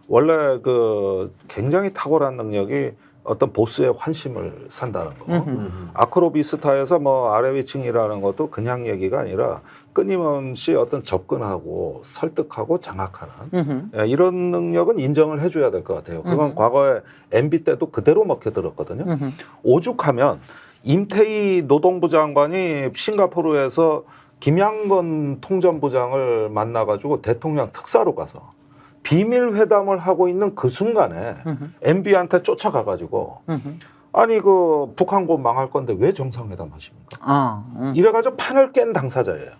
원래 그 굉장히 탁월한 능력이 어떤 보스의 환심을 산다는 거. 아크로비스타에서 뭐 아래 위층이라는 것도 그냥 얘기가 아니라 끊임없이 어떤 접근하고 설득하고 장악하는 이런 능력은 인정을 해줘야 될 것 같아요. 그건 과거에 MB 때도 그대로 먹혀들었거든요. 오죽하면 임태희 노동부 장관이 싱가포르에서 김양건 통전부장을 만나가지고 대통령 특사로 가서 비밀 회담을 하고 있는 그 순간에 MB한테 쫓아가가지고 아니 그 북한군 망할 건데 왜 정상회담 하십니까? 이래가지고 판을 깬 당사자예요.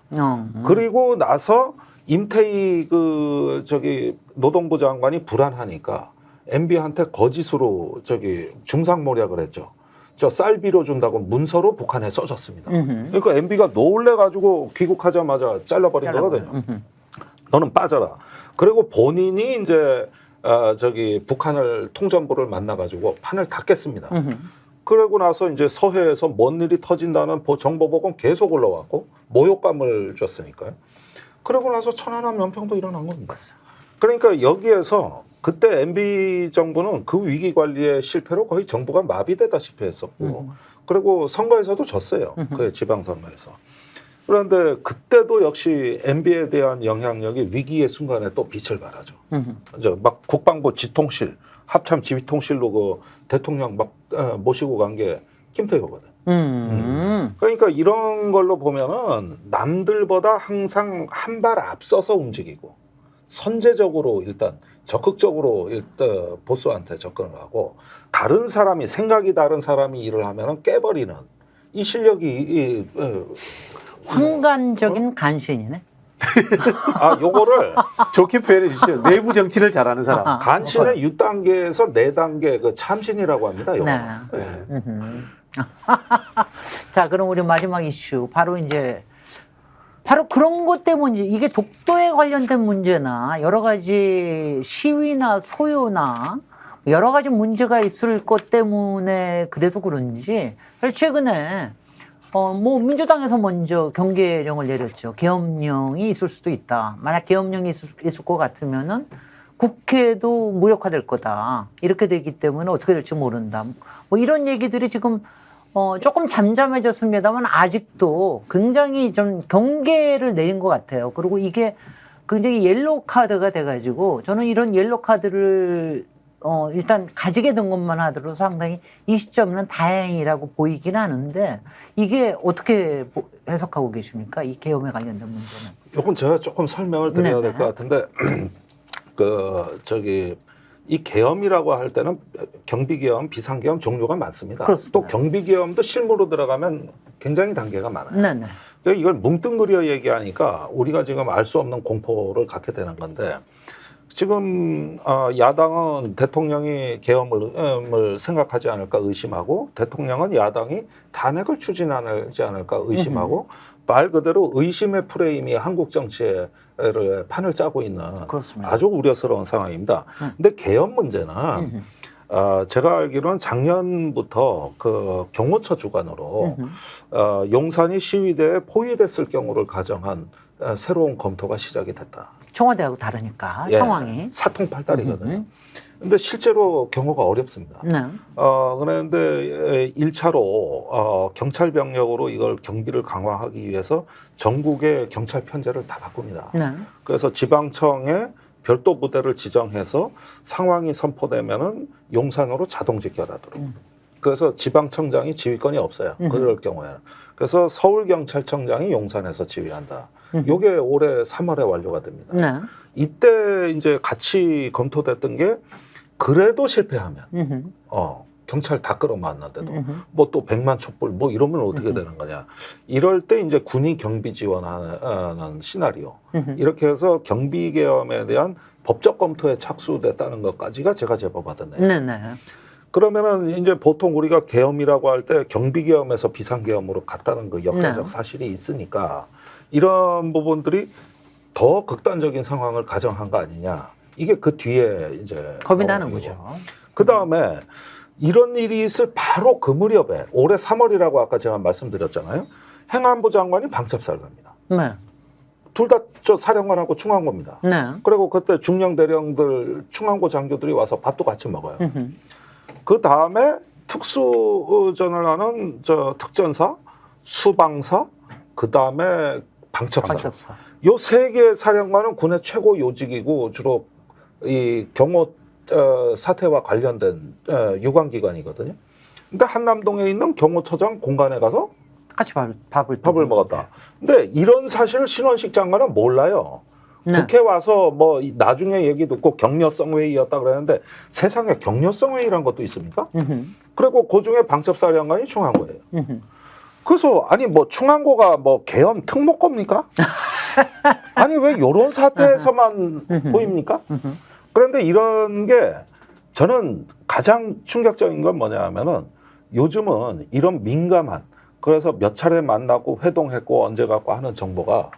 그리고 나서 임태희 그 저기 노동부 장관이 불안하니까 MB한테 거짓으로 저기 중상모략을 했죠. 저 쌀 빌어준다고 문서로 북한에 써줬습니다. 그러니까 MB가 놀래가지고 귀국하자마자 잘라버린 거거든요. 너는 빠져라. 그리고 본인이 이제 저기 북한을 통전부를 만나가지고 판을 다 깼습니다. 그러고 나서 이제 서해에서 뭔 일이 터진다는 정보복은 계속 올라왔고 모욕감을 줬으니까요. 그러고 나서 천안함 연평도 일어난 겁니다. 그러니까 여기에서 그때 MB 정부는 그 위기 관리의 실패로 거의 정부가 마비되다시피 했었고 그리고 선거에서도 졌어요. 그 지방선거에서. 그런데 그때도 역시 MB에 대한 영향력이 위기의 순간에 또 빛을 발하죠. 막 국방부 지통실, 합참 지휘통실로 그 대통령 막 모시고 간 게 김태효거든. 그러니까 이런 걸로 보면은 남들보다 항상 한 발 앞서서 움직이고 선제적으로 일단 적극적으로 일단 보스한테 접근을 하고 다른 사람이 생각이 다른 사람이 일을 하면은 깨버리는 이 실력이 황간적인 간신이네. 요거를 좋게 표현해 주시죠. 내부 정치를 잘하는 사람. 간신의 6단계에서 4단계 그 참신이라고 합니다. 요거. 네. 네. 자, 그럼 우리 마지막 이슈 바로 그런 것 때문에 이게 독도에 관련된 문제나 여러 가지 시위나 소요나 여러 가지 문제가 있을 것 때문에 그래서 그런지 사실 최근에 뭐 민주당에서 먼저 경계령을 내렸죠. 계엄령이 있을 수도 있다. 만약 계엄령이 있을 것 같으면은 국회도 무력화될 거다. 이렇게 되기 때문에 어떻게 될지 모른다. 뭐 이런 얘기들이 지금 조금 잠잠해졌습니다만 아직도 굉장히 좀 경계를 내린 것 같아요. 그리고 이게 굉장히 옐로우 카드가 돼가지고 저는 이런 옐로우 카드를 일단 가지게 된 것만 하더라도 상당히 이 시점은 다행이라고 보이긴 하는데 이게 어떻게 해석하고 계십니까? 이 계엄에 관련된 문제는. 이건 제가 조금 설명을 드려야 될 것 같은데 이 계엄이라고 할 때는 경비계엄, 비상계엄 종류가 많습니다. 그렇습니다. 또 경비계엄도 실무로 들어가면 굉장히 단계가 많아요. 네네. 그러니까 이걸 뭉뚱그려 얘기하니까 우리가 지금 알 수 없는 공포를 갖게 되는 건데 지금 야당은 대통령이 계엄을 생각하지 않을까 의심하고 대통령은 야당이 탄핵을 추진하지 않을까 의심하고 말 그대로 의심의 프레임이 한국 정치에 판을 짜고 있는 그렇습니다. 아주 우려스러운 상황입니다. 근데 계엄 문제는 제가 알기로는 작년부터 그 경호처 주관으로 용산이 시위대에 포위됐을 경우를 가정한 새로운 검토가 시작이 됐다. 청와대하고 다르니까 예, 상황이. 사통팔달이거든요. 근데 실제로 경호가 어렵습니다. 네. 그런데 1차로 경찰 병력으로 이걸 경비를 강화하기 위해서 전국의 경찰 편제를 다 바꿉니다. 네. 그래서 지방청에 별도 부대를 지정해서 상황이 선포되면은 용산으로 자동 직결하도록. 그래서 지방청장이 지휘권이 없어요. 그럴 경우에는. 그래서 서울경찰청장이 용산에서 지휘한다. 요게 올해 3월에 완료가 됩니다. 네. 이때 이제 같이 검토됐던 게 그래도 실패하면 경찰 다 끌어모았는데도 뭐 또 100만 촛불 뭐 이러면 어떻게 되는 거냐. 이럴 때 이제 군이 경비 지원하는 시나리오. 이렇게 해서 경비 계엄에 대한 법적 검토에 착수됐다는 것까지가 제가 제보받은 내용. 네네. 그러면은 이제 보통 우리가 계엄이라고 할 때 경비 계엄에서 비상 계엄으로 갔다는 그 역사적 네. 사실이 있으니까 이런 부분들이 더 극단적인 상황을 가정한 거 아니냐. 이게 그 뒤에 이제 겁이 나는 거고. 거죠. 그 다음에 이런 일이 있을 바로 그 무렵에 올해 3월이라고 아까 제가 말씀드렸잖아요. 행안부 장관이 방첩사를 갑니다. 네. 둘 다 저 사령관하고 충안고입니다. 네. 그리고 그때 중령 대령들 충안고 장교들이 와서 밥도 같이 먹어요. 그 다음에 특수전을 하는 저 특전사, 수방사, 그 다음에 방첩사. 방첩사. 요 세 개의 사령관은 군의 최고 요직이고 주로 이 경호 사태와 관련된 유관기관이거든요. 근데 한남동에 있는 경호처장 공간에 가서 같이 밥을 먹었다. 근데 이런 사실을 신원식 장관은 몰라요. 네. 국회 와서 뭐 나중에 얘기 듣고 격려성 회의였다 그러는데 세상에 격려성 회의란 것도 있습니까? 그리고 그중에 방첩사령관이 충안고예요. 그래서 아니 뭐 충안고가 뭐 계엄 특목고입니까? 아니 왜 이런 사태에서만 보입니까? 그런데 이런 게 저는 가장 충격적인 건 뭐냐 하면은 요즘은 이런 민감한 그래서 몇 차례 만나고 회동했고 언제 갖고 하는 정보가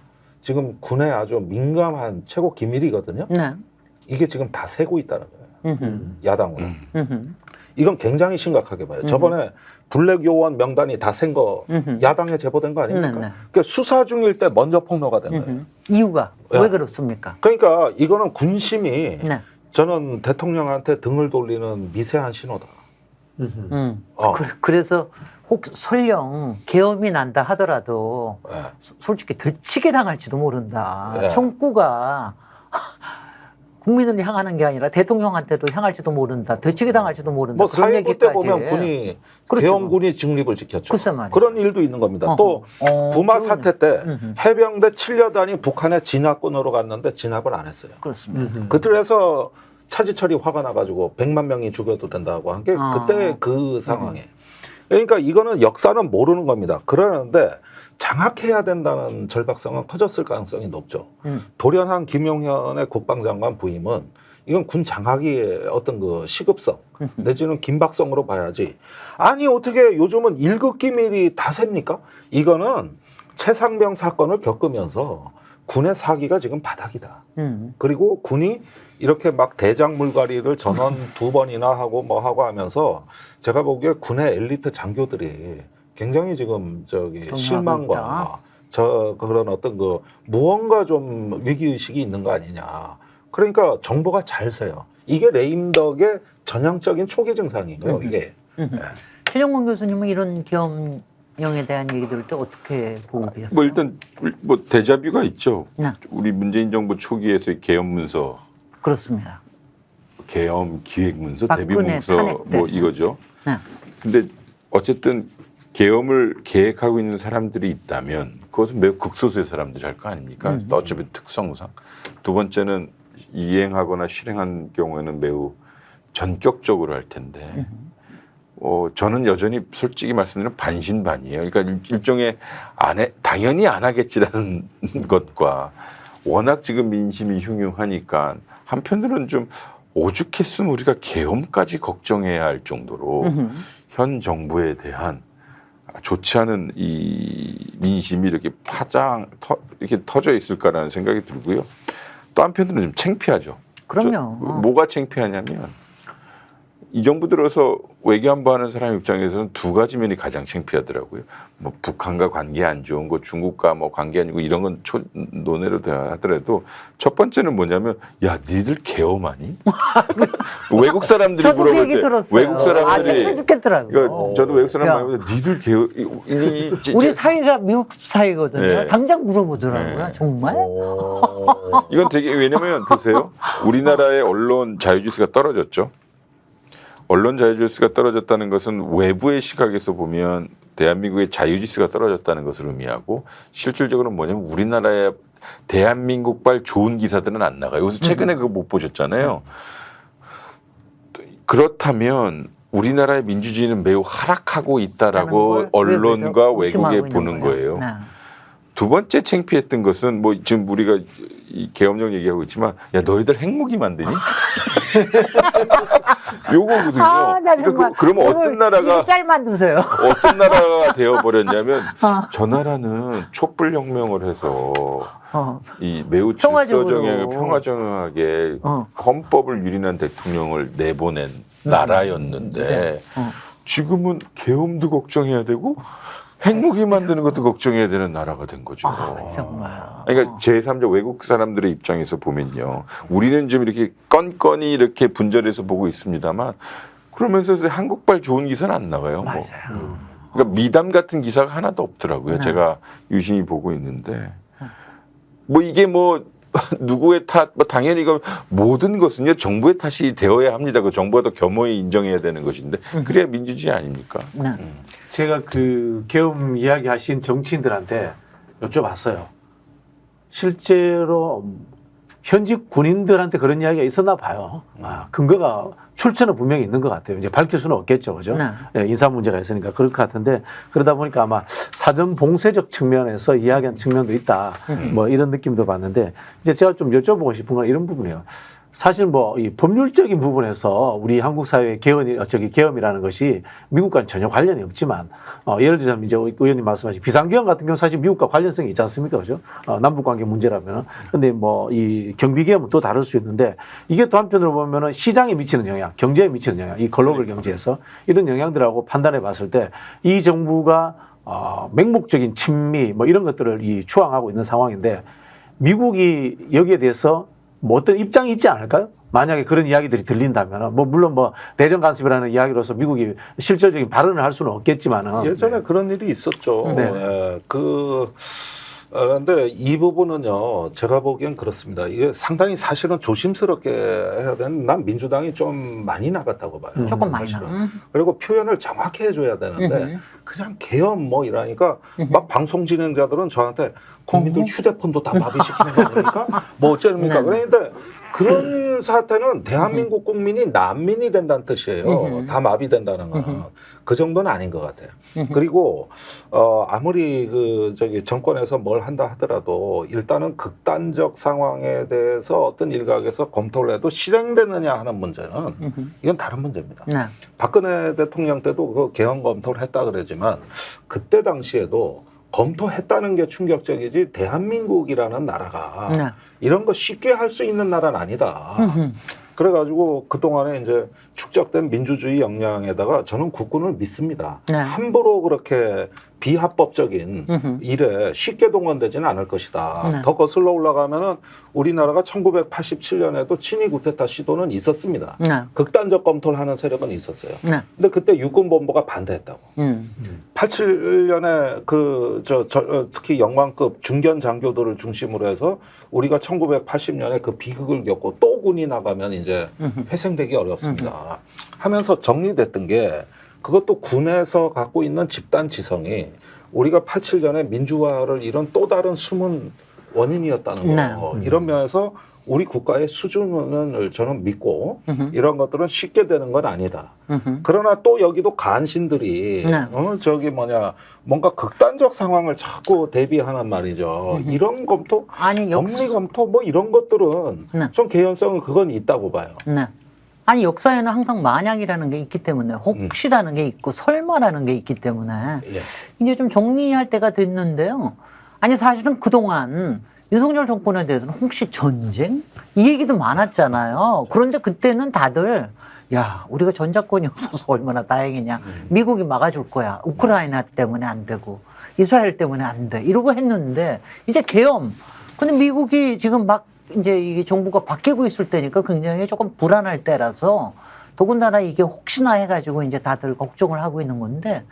지금 군에 아주 민감한 최고 기밀이거든요. 네. 이게 지금 다 새고 있다는 거예요. 야당으로. 음흠. 이건 굉장히 심각하게 봐요. 저번에 블랙 요원 명단이 다 센 거 야당에 제보된 거 아닙니까? 네, 네. 그러니까 수사 중일 때 먼저 폭로가 된 거예요. 이유가 야. 왜 그렇습니까? 그러니까 이거는 군심이 네. 저는 대통령한테 등을 돌리는 미세한 신호다. 그래서 혹 설령 계엄이 난다 하더라도 네. 솔직히 되치게 당할지도 모른다. 네. 총구가 국민을 향하는 게 아니라 대통령한테도 향할지도 모른다. 되치게 당할지도 모른다. 뭐 그런 4.19때 얘기까지. 보면 군이 그렇죠. 계엄군이 중립을 지켰죠. 글쎄 말이죠. 그런 일도 있는 겁니다. 또 부마 사태 때 해병대 7여단이 북한에 진압군으로 갔는데 진압을 안 했어요. 그렇습니다. 그들에서 차지철이 화가 나가지고 100만 명이 죽여도 된다고 한 게 그때 그 상황에. 그러니까 이거는 역사는 모르는 겁니다. 그러는데 장악해야 된다는 절박성은 커졌을 가능성이 높죠. 돌연한 김용현의 국방장관 부임은 이건 군 장악의 어떤 그 시급성 내지는 긴박성으로 봐야지. 아니 어떻게 요즘은 1급 기밀이 다 셉니까? 이거는 최상병 사건을 겪으면서 군의 사기가 지금 바닥이다. 그리고 군이 이렇게 막 대장 물갈이를 전원 2번이나 하고 뭐 하고 하면서 제가 보기에 군의 엘리트 장교들이 굉장히 지금 저기 실망과 그런 어떤 그 무언가 좀 위기의식이 있는 거 아니냐. 그러니까 정보가 잘 새요. 이게 레임덕의 전형적인 초기 증상이에요, 이게. 최정권 교수님은 이런 계엄령에 대한 얘기 들을 때 어떻게 보고 계셨어요? 뭐 일단 뭐 데자뷰가 있죠. 네. 우리 문재인 정부 초기에서의 계엄 문서, 그렇습니다. 계엄 기획 문서, 박근혜 대비 문서 탄핵 때. 뭐 이거죠. 네. 근데 어쨌든 계엄을 계획하고 있는 사람들이 있다면 그것은 매우 극소수의 사람들이 할 거 아닙니까? 또 어차피 특성상. 두 번째는 이행하거나 실행한 경우에는 매우 전격적으로 할 텐데 저는 여전히 솔직히 말씀드리면 반신반의예요. 그러니까 일종의 당연히 안 하겠지라는 것과 워낙 지금 민심이 흉흉하니까 한편으로는 좀 오죽했으면 우리가 계엄까지 걱정해야 할 정도로 현 정부에 대한 좋지 않은 이 민심이 이렇게 이렇게 터져 있을까라는 생각이 들고요. 또 한편으로는 좀 창피하죠. 그럼요. 뭐가 창피하냐면 이 정부 들어서 외교안보 하는 사람 입장에서는 두 가지 면이 가장 창피하더라고요. 뭐 북한과 관계 안 좋은 거, 중국과 뭐 관계 아니고 이런 건 논외로 하더라도 첫 번째는 뭐냐면 야, 니들 개엄하니? 외국 사람들이 저도 그 물어볼 얘기 때 들었어요. 외국 사람들이 창피해 죽겠더라고요. 그러니까 저도 외국 사람 야. 말하면 니들 개엄이 우리 사이가 미국 사이거든요. 네. 당장 물어보더라고요. 네. 정말? 이건 되게 왜냐면 보세요. 우리나라의 언론 자유지수가 떨어졌죠. 언론 자유지수가 떨어졌다는 것은 외부의 시각에서 보면 대한민국의 자유지수가 떨어졌다는 것을 의미하고 실질적으로 뭐냐면 우리나라의 대한민국발 좋은 기사들은 안 나가요. 그래서 최근에 그거 못 보셨잖아요. 그렇다면 우리나라의 민주주의는 매우 하락하고 있다라고 언론과 외국에 보는 거예요. 두 번째 창피했던 것은 뭐 지금 우리가 이 계엄령 얘기하고 있지만 야 너희들 핵무기 만드니? 요거거든요. 나 정말. 그러면 어떤 나라가 짤 만드세요. 어떤 나라가 되어버렸냐면 저 나라는 촛불혁명을 해서 이 매우 평화적으로. 평화정하게 헌법을 유린한 대통령을 내보낸 나라였는데 지금은 계엄도 걱정해야 되고 핵무기 만드는 것도 걱정해야 되는 나라가 된 거죠. 정말. 그러니까 제3자 외국 사람들의 입장에서 보면요. 우리는 좀 이렇게 건건이 이렇게 분절해서 보고 있습니다만 그러면서 한국발 좋은 기사는 안 나가요. 맞아요. 뭐. 그러니까 미담 같은 기사가 하나도 없더라고요. 제가 유심히 보고 있는데 뭐 이게 뭐 누구의 탓, 뭐 당연히 이거 모든 것은요 정부의 탓이 되어야 합니다. 그 정부가 더 겸허히 인정해야 되는 것인데 그래야 민주주의 아닙니까? 제가 그 계엄 이야기하신 정치인들한테 여쭤봤어요. 실제로 현직 군인들한테 그런 이야기가 있었나 봐요. 근거가 출처는 분명히 있는 것 같아요. 이제 밝힐 수는 없겠죠, 그죠? 예, 인사 문제가 있으니까 그럴 것 같은데 그러다 보니까 아마 사전 봉쇄적 측면에서 이야기한 측면도 있다. 뭐 이런 느낌도 봤는데 이제 제가 좀 여쭤보고 싶은 건 이런 부분이에요. 사실 뭐 이 법률적인 부분에서 우리 한국 사회의 계엄이라는 것이 미국과는 전혀 관련이 없지만 예를 들자면 이제 의원님 말씀하신 비상계엄 같은 경우는 사실 미국과 관련성이 있지 않습니까, 그죠? 남북 관계 문제라면. 근데 뭐 이 경비계엄은 또 다를 수 있는데 이게 또 한편으로 보면은 시장에 미치는 영향, 경제에 미치는 영향, 이 글로벌 경제에서 이런 영향들하고 판단해 봤을 때 이 정부가 맹목적인 친미 뭐 이런 것들을 추앙하고 있는 상황인데 미국이 여기에 대해서 뭐 어떤 입장이 있지 않을까요? 만약에 그런 이야기들이 들린다면, 뭐 물론 뭐 내정 간섭이라는 이야기로서 미국이 실질적인 발언을 할 수는 없겠지만은 예전에 그런 일이 있었죠. 예, 그런데 이 부분은요, 제가 보기엔 그렇습니다. 이게 상당히 사실은 조심스럽게 해야 되는, 난 민주당이 좀 많이 나갔다고 봐요. 조금 많이 사실은. 나가. 그리고 표현을 정확히 해줘야 되는데, 그냥 계엄 뭐 이러니까, 막 방송 진행자들은 저한테 국민들 휴대폰도 다 마비시키는 거 아닙니까? 뭐 어쩌입니까? 그런데 그런 사태는 대한민국 국민이 난민이 된다는 뜻이에요. 다 마비된다는 건. 그 정도는 아닌 것 같아요. 그리고 아무리 정권에서 뭘 한다 하더라도 일단은 극단적 상황에 대해서 어떤 일각에서 검토를 해도 실행되느냐 하는 문제는 이건 다른 문제입니다. 박근혜 대통령 때도 그 개헌 검토를 했다 그러지만 그때 당시에도 검토했다는 게 충격적이지 대한민국이라는 나라가 이런 거 쉽게 할 수 있는 나라는 아니다. 그래가지고 그동안에 이제 축적된 민주주의 역량에다가 저는 국군을 믿습니다. 함부로 그렇게 비합법적인 일에 쉽게 동원되지는 않을 것이다. 더 거슬러 올라가면은 우리나라가 1987년에도 친위 구테타 시도는 있었습니다. 극단적 검토를 하는 세력은 있었어요. 근데 그때 육군본부가 반대했다고. 87년에 특히 영관급 중견 장교들을 중심으로 해서 우리가 1980년에 그 비극을 겪고 또 군이 나가면 이제 회생되기 어렵습니다. 하면서 정리됐던 게 그것도 군에서 갖고 있는 집단 지성이 우리가 87년에 민주화를 이룬 또 다른 숨은 원인이었다는 거. 이런 면에서 우리 국가의 수준을 저는 믿고 음흠. 이런 것들은 쉽게 되는 건 아니다. 음흠. 그러나 또 여기도 간신들이 네. 뭔가 극단적 상황을 자꾸 대비하는 말이죠. 이런 검토, 아니 법리 검토 뭐 이런 것들은 네. 좀 개연성은 그건 있다고 봐요. 네. 아니 역사에는 항상 만약이라는 게 있기 때문에 혹시라는 게 있고 설마라는 게 있기 때문에 예. 이제 좀 정리할 때가 됐는데요. 아니 사실은 그동안 윤석열 정권에 대해서는 혹시 전쟁? 이 얘기도 많았잖아요. 그런데 그때는 다들 야 우리가 전작권이 없어서 얼마나 다행이냐. 미국이 막아줄 거야. 우크라이나 때문에 안 되고 이스라엘 때문에 안 돼. 이러고 했는데 이제 계엄. 근데 미국이 지금 막 이제 이게 정부가 바뀌고 있을 때니까 굉장히 조금 불안할 때라서 더군다나 이게 혹시나 해가지고 이제 다들 걱정을 하고 있는 건데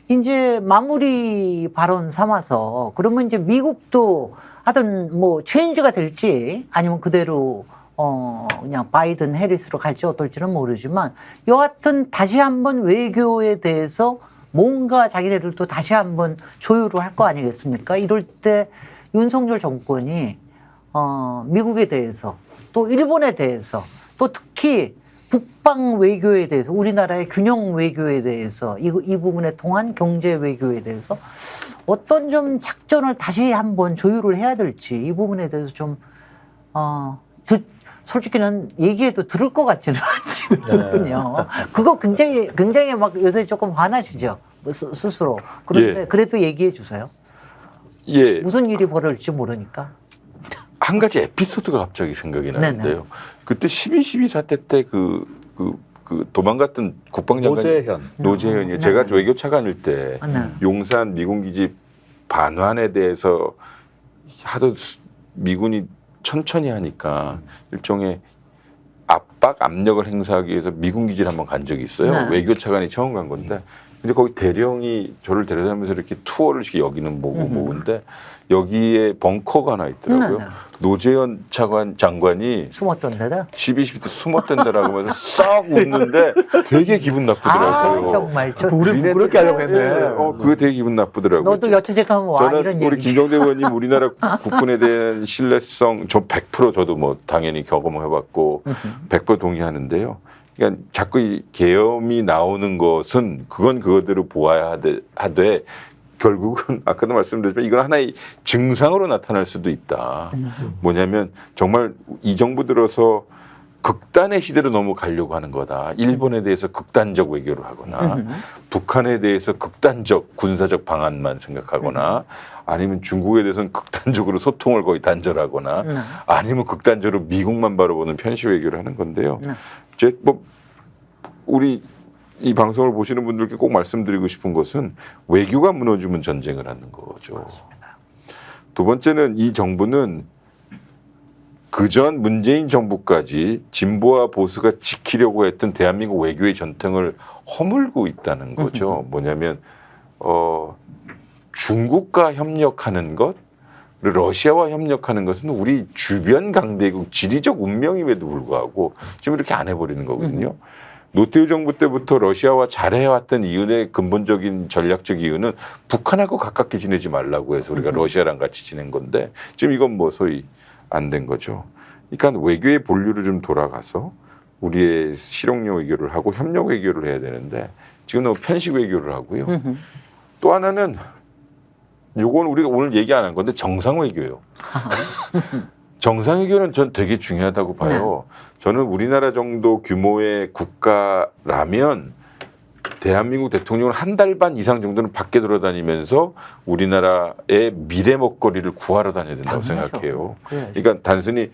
이제 마무리 발언 삼아서 그러면 이제 미국도 하여튼 뭐 체인지가 될지 아니면 그대로 그냥 바이든 해리스로 갈지 어떨지는 모르지만 여하튼 다시 한번 외교에 대해서 뭔가 자기네들도 다시 한번 조율을 할 거 아니겠습니까? 이럴 때 윤석열 정권이 미국에 대해서 또 일본에 대해서 또 특히 북방 외교에 대해서 우리나라의 균형 외교에 대해서 이 부분에 통한 경제 외교에 대해서 어떤 좀 작전을 다시 한번 조율을 해야 될지 이 부분에 대해서 좀 솔직히는 얘기해도 들을 것 같지는 않거든요. 그거 굉장히 막 요새 조금 화나시죠 스스로. 그런데 예. 그래도 얘기해 주세요. 예. 무슨 일이 벌어질지 모르니까. 한 가지 에피소드가 갑자기 생각이 나는데요. 네네. 그때 12.12 사태 때 그 도망갔던 국방장관 노재현이 제가 외교차관일 때 네. 용산 미군기지 반환에 대해서 하도 미군이 천천히 하니까 일종의 압박 압력을 행사하기 위해서 미군기지를 한번 간 적이 있어요. 네. 외교차관이 처음 간 건데 근데 거기 대령이 저를 데려다면서 이렇게 투어를 시키 여기는 뭐고인데 여기에 벙커가 하나 있더라고요. 네, 네. 노재현 장관이 숨었던 데다. 12.12 때 숨었던 데라고 하면서 싹 웃는데 되게 기분 나쁘더라고요. 정말 우리 그렇게 하려고 했네. 그거 되게 기분 나쁘더라고요. 너도 여차제하면 와 저는 이런 우리 얘기지. 김정대 의원님 우리나라 국군에 대한 신뢰성 저 100% 저도 뭐 당연히 경험해봤고 100% 동의하는데요. 그러니까 자꾸 이 계엄이 나오는 것은 그건 그거대로 보아야 하되 결국은 아까도 말씀드렸지만 이건 하나의 증상으로 나타날 수도 있다. 뭐냐면 정말 이 정부 들어서 극단의 시대로 넘어가려고 하는 거다. 일본에 대해서 극단적 외교를 하거나 북한에 대해서 극단적 군사적 방안만 생각하거나 아니면 중국에 대해서는 극단적으로 소통을 거의 단절하거나 아니면 극단적으로 미국만 바라보는 편시 외교를 하는 건데요. 제 뭐 우리 이 방송을 보시는 분들께 꼭 말씀드리고 싶은 것은 외교가 무너지면 전쟁을 하는 거죠. 그렇습니다. 두 번째는 이 정부는 그전 문재인 정부까지 진보와 보수가 지키려고 했던 대한민국 외교의 전통을 허물고 있다는 거죠. 뭐냐면 중국과 협력하는 것, 러시아와 협력하는 것은 우리 주변 강대국 지리적 운명임에도 불구하고 지금 이렇게 안 해버리는 거거든요. 노태우 정부 때부터 러시아와 잘해왔던 이유의 근본적인 전략적 이유는 북한하고 가깝게 지내지 말라고 해서 우리가 러시아랑 같이 지낸 건데 지금 이건 뭐 소위 안 된 거죠. 그러니까 외교의 본류를 좀 돌아가서 우리의 실용력 외교를 하고 협력 외교를 해야 되는데 지금 너무 편식 외교를 하고요. 또 하나는 요건 우리가 오늘 얘기 안 한 건데 정상 외교예요. 정상 외교는 전 되게 중요하다고 봐요. 저는 우리나라 정도 규모의 국가라면 대한민국 대통령은 한 달 반 이상 정도는 밖에 돌아다니면서 우리나라의 미래 먹거리를 구하러 다녀야 된다고 생각해요. 그러니까 단순히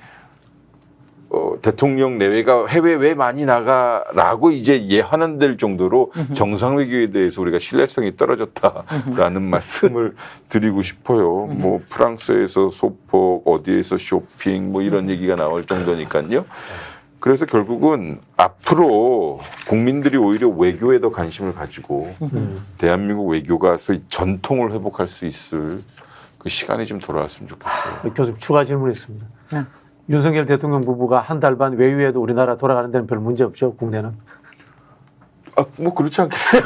대통령 내외가 해외 왜 많이 나가라고 이제 예환될 정도로 정상 외교에 대해서 우리가 신뢰성이 떨어졌다라는 말씀을 드리고 싶어요. 뭐 프랑스에서 소폭, 어디에서 쇼핑 뭐 이런 얘기가 나올 정도니까요. 그래서 결국은 앞으로 국민들이 오히려 외교에 더 관심을 가지고 대한민국 외교가 소위 전통을 회복할 수 있을 그 시간이 좀 돌아왔으면 좋겠어요. 교수님 추가 질문이 있습니다. 네. 윤석열 대통령 부부가 한 달 반 외유에도 우리나라 돌아가는 데는 별 문제 없죠, 국내는? 뭐 그렇지 않겠어요.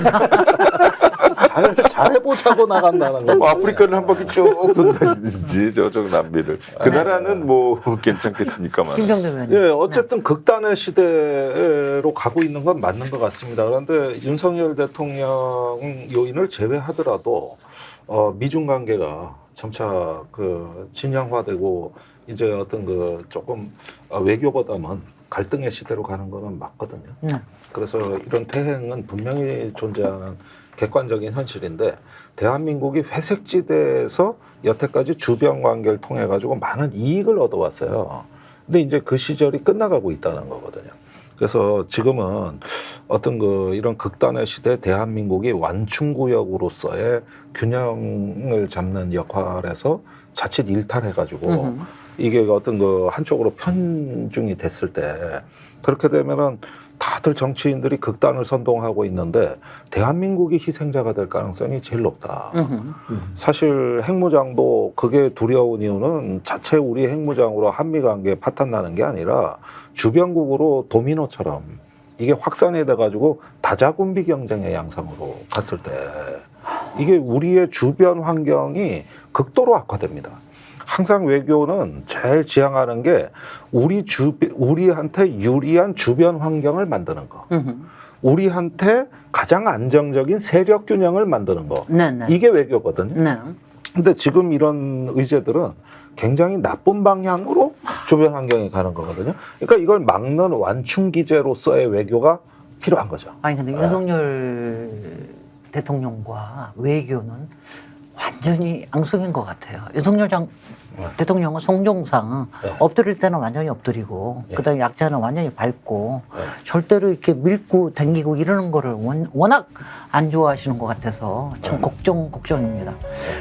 잘해보자고 나간다는 거. 뭐 아프리카를 한 바퀴 쭉 돈다든지 저쪽 남미를 그 나라는 뭐 괜찮겠습니까만. 김병대 의원님. 예, 어쨌든 극단의 시대로 가고 있는 건 맞는 것 같습니다. 그런데 윤석열 대통령 요인을 제외하더라도 미중 관계가 점차 그 진양화되고 이제 어떤 그 조금 외교보다는 갈등의 시대로 가는 거는 맞거든요. 그래서 이런 태행은 분명히 존재하는 객관적인 현실인데 대한민국이 회색지대에서 여태까지 주변 관계를 통해 가지고 많은 이익을 얻어왔어요. 근데 이제 그 시절이 끝나가고 있다는 거거든요. 그래서 지금은 어떤 그 이런 극단의 시대 대한민국이 완충구역으로서의 균형을 잡는 역할에서 자칫 일탈해가지고 이게 어떤 그 한쪽으로 편중이 됐을 때 그렇게 되면은 다들 정치인들이 극단을 선동하고 있는데 대한민국이 희생자가 될 가능성이 제일 높다. 사실 핵무장도 그게 두려운 이유는 자체 우리 핵무장으로 한미 관계에 파탄 나는 게 아니라 주변국으로 도미노처럼 이게 확산이 돼가지고 다자군비 경쟁의 양상으로 갔을 때 이게 우리의 주변 환경이 극도로 악화됩니다. 항상 외교는 제일 지향하는 게 우리한테 유리한 주변 환경을 만드는 거. 우리한테 가장 안정적인 세력 균형을 만드는 거. 이게 외교거든요. 근데 지금 이런 의제들은 굉장히 나쁜 방향으로 주변 환경이 가는 거거든요. 그러니까 이걸 막는 완충 기제로서의 외교가 필요한 거죠. 아니 근데 윤석열 대통령과 외교는 완전히 앙숙인 것 같아요. 윤석열 대통령은 성종상 엎드릴 때는 완전히 엎드리고 그다음에 약자는 완전히 밟고 절대로 이렇게 밀고 당기고 이러는 거를 워낙 안 좋아하시는 것 같아서 참 걱정입니다.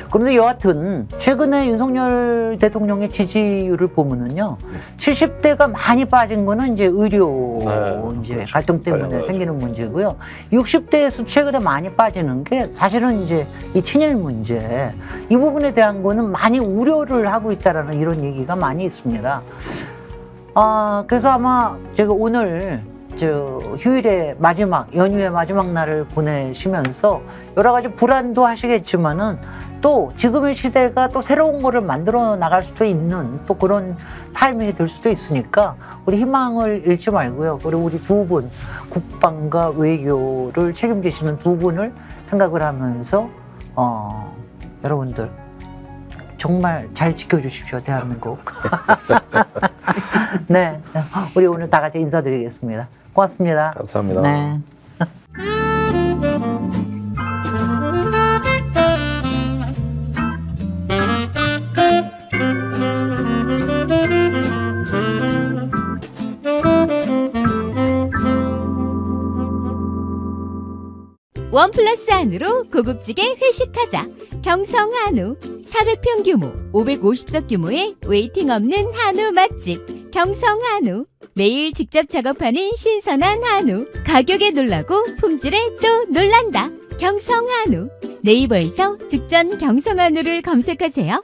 그런데 여하튼 최근에 윤석열 대통령의 지지율을 보면은요 70대가 많이 빠진 거는 이제 의료 이제 그렇죠. 갈등 때문에 생기는 문제고요. 60대에서 최근에 많이 빠지는 게 사실은 이제 이 친일 문제 이 부분에 대한 거는 많이 우려를 하고 있다라는 이런 얘기가 많이 있습니다. 그래서 아마 제가 오늘 휴일의 마지막 연휴의 마지막 날을 보내시면서 여러 가지 불안도 하시겠지만은 또 지금의 시대가 또 새로운 거를 만들어 나갈 수도 있는 또 그런 타이밍이 될 수도 있으니까 우리 희망을 잃지 말고요. 그리고 우리 두 분 국방과 외교를 책임지시는 두 분을 생각을 하면서 여러분들 정말 잘 지켜주십시오, 대한민국. 네, 우리 오늘 다 같이 인사드리겠습니다. 고맙습니다. 감사합니다. 네. 원 플러스 안으로 고급지게 회식하자. 경성한우 400평 규모 550석 규모의 웨이팅 없는 한우 맛집 경성한우. 매일 직접 작업하는 신선한 한우. 가격에 놀라고 품질에 또 놀란다. 경성한우. 네이버에서 직전 경성한우를 검색하세요.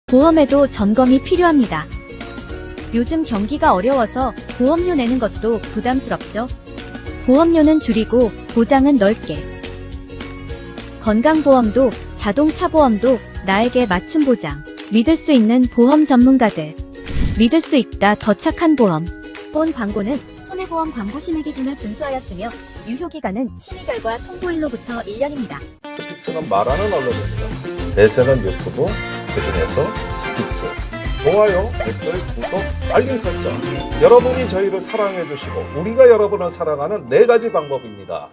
보험에도 점검이 필요합니다. 요즘 경기가 어려워서 보험료 내는 것도 부담스럽죠. 보험료는 줄이고 보장은 넓게. 건강보험도 자동차 보험도 나에게 맞춤 보장. 믿을 수 있는 보험 전문가들. 믿을 수 있다 더 착한 보험. 본 광고는 손해보험 광고 심의 기준을 준수하였으며 유효기간은 심의 결과 통보일로부터 1년입니다. 스픽스는 말하는 언론입니다. 대세는 유튜브, 그중에서 스픽스. 좋아요, 댓글, 구독, 알림 설정. 여러분이 저희를 사랑해 주시고 우리가 여러분을 사랑하는 4가지 방법입니다.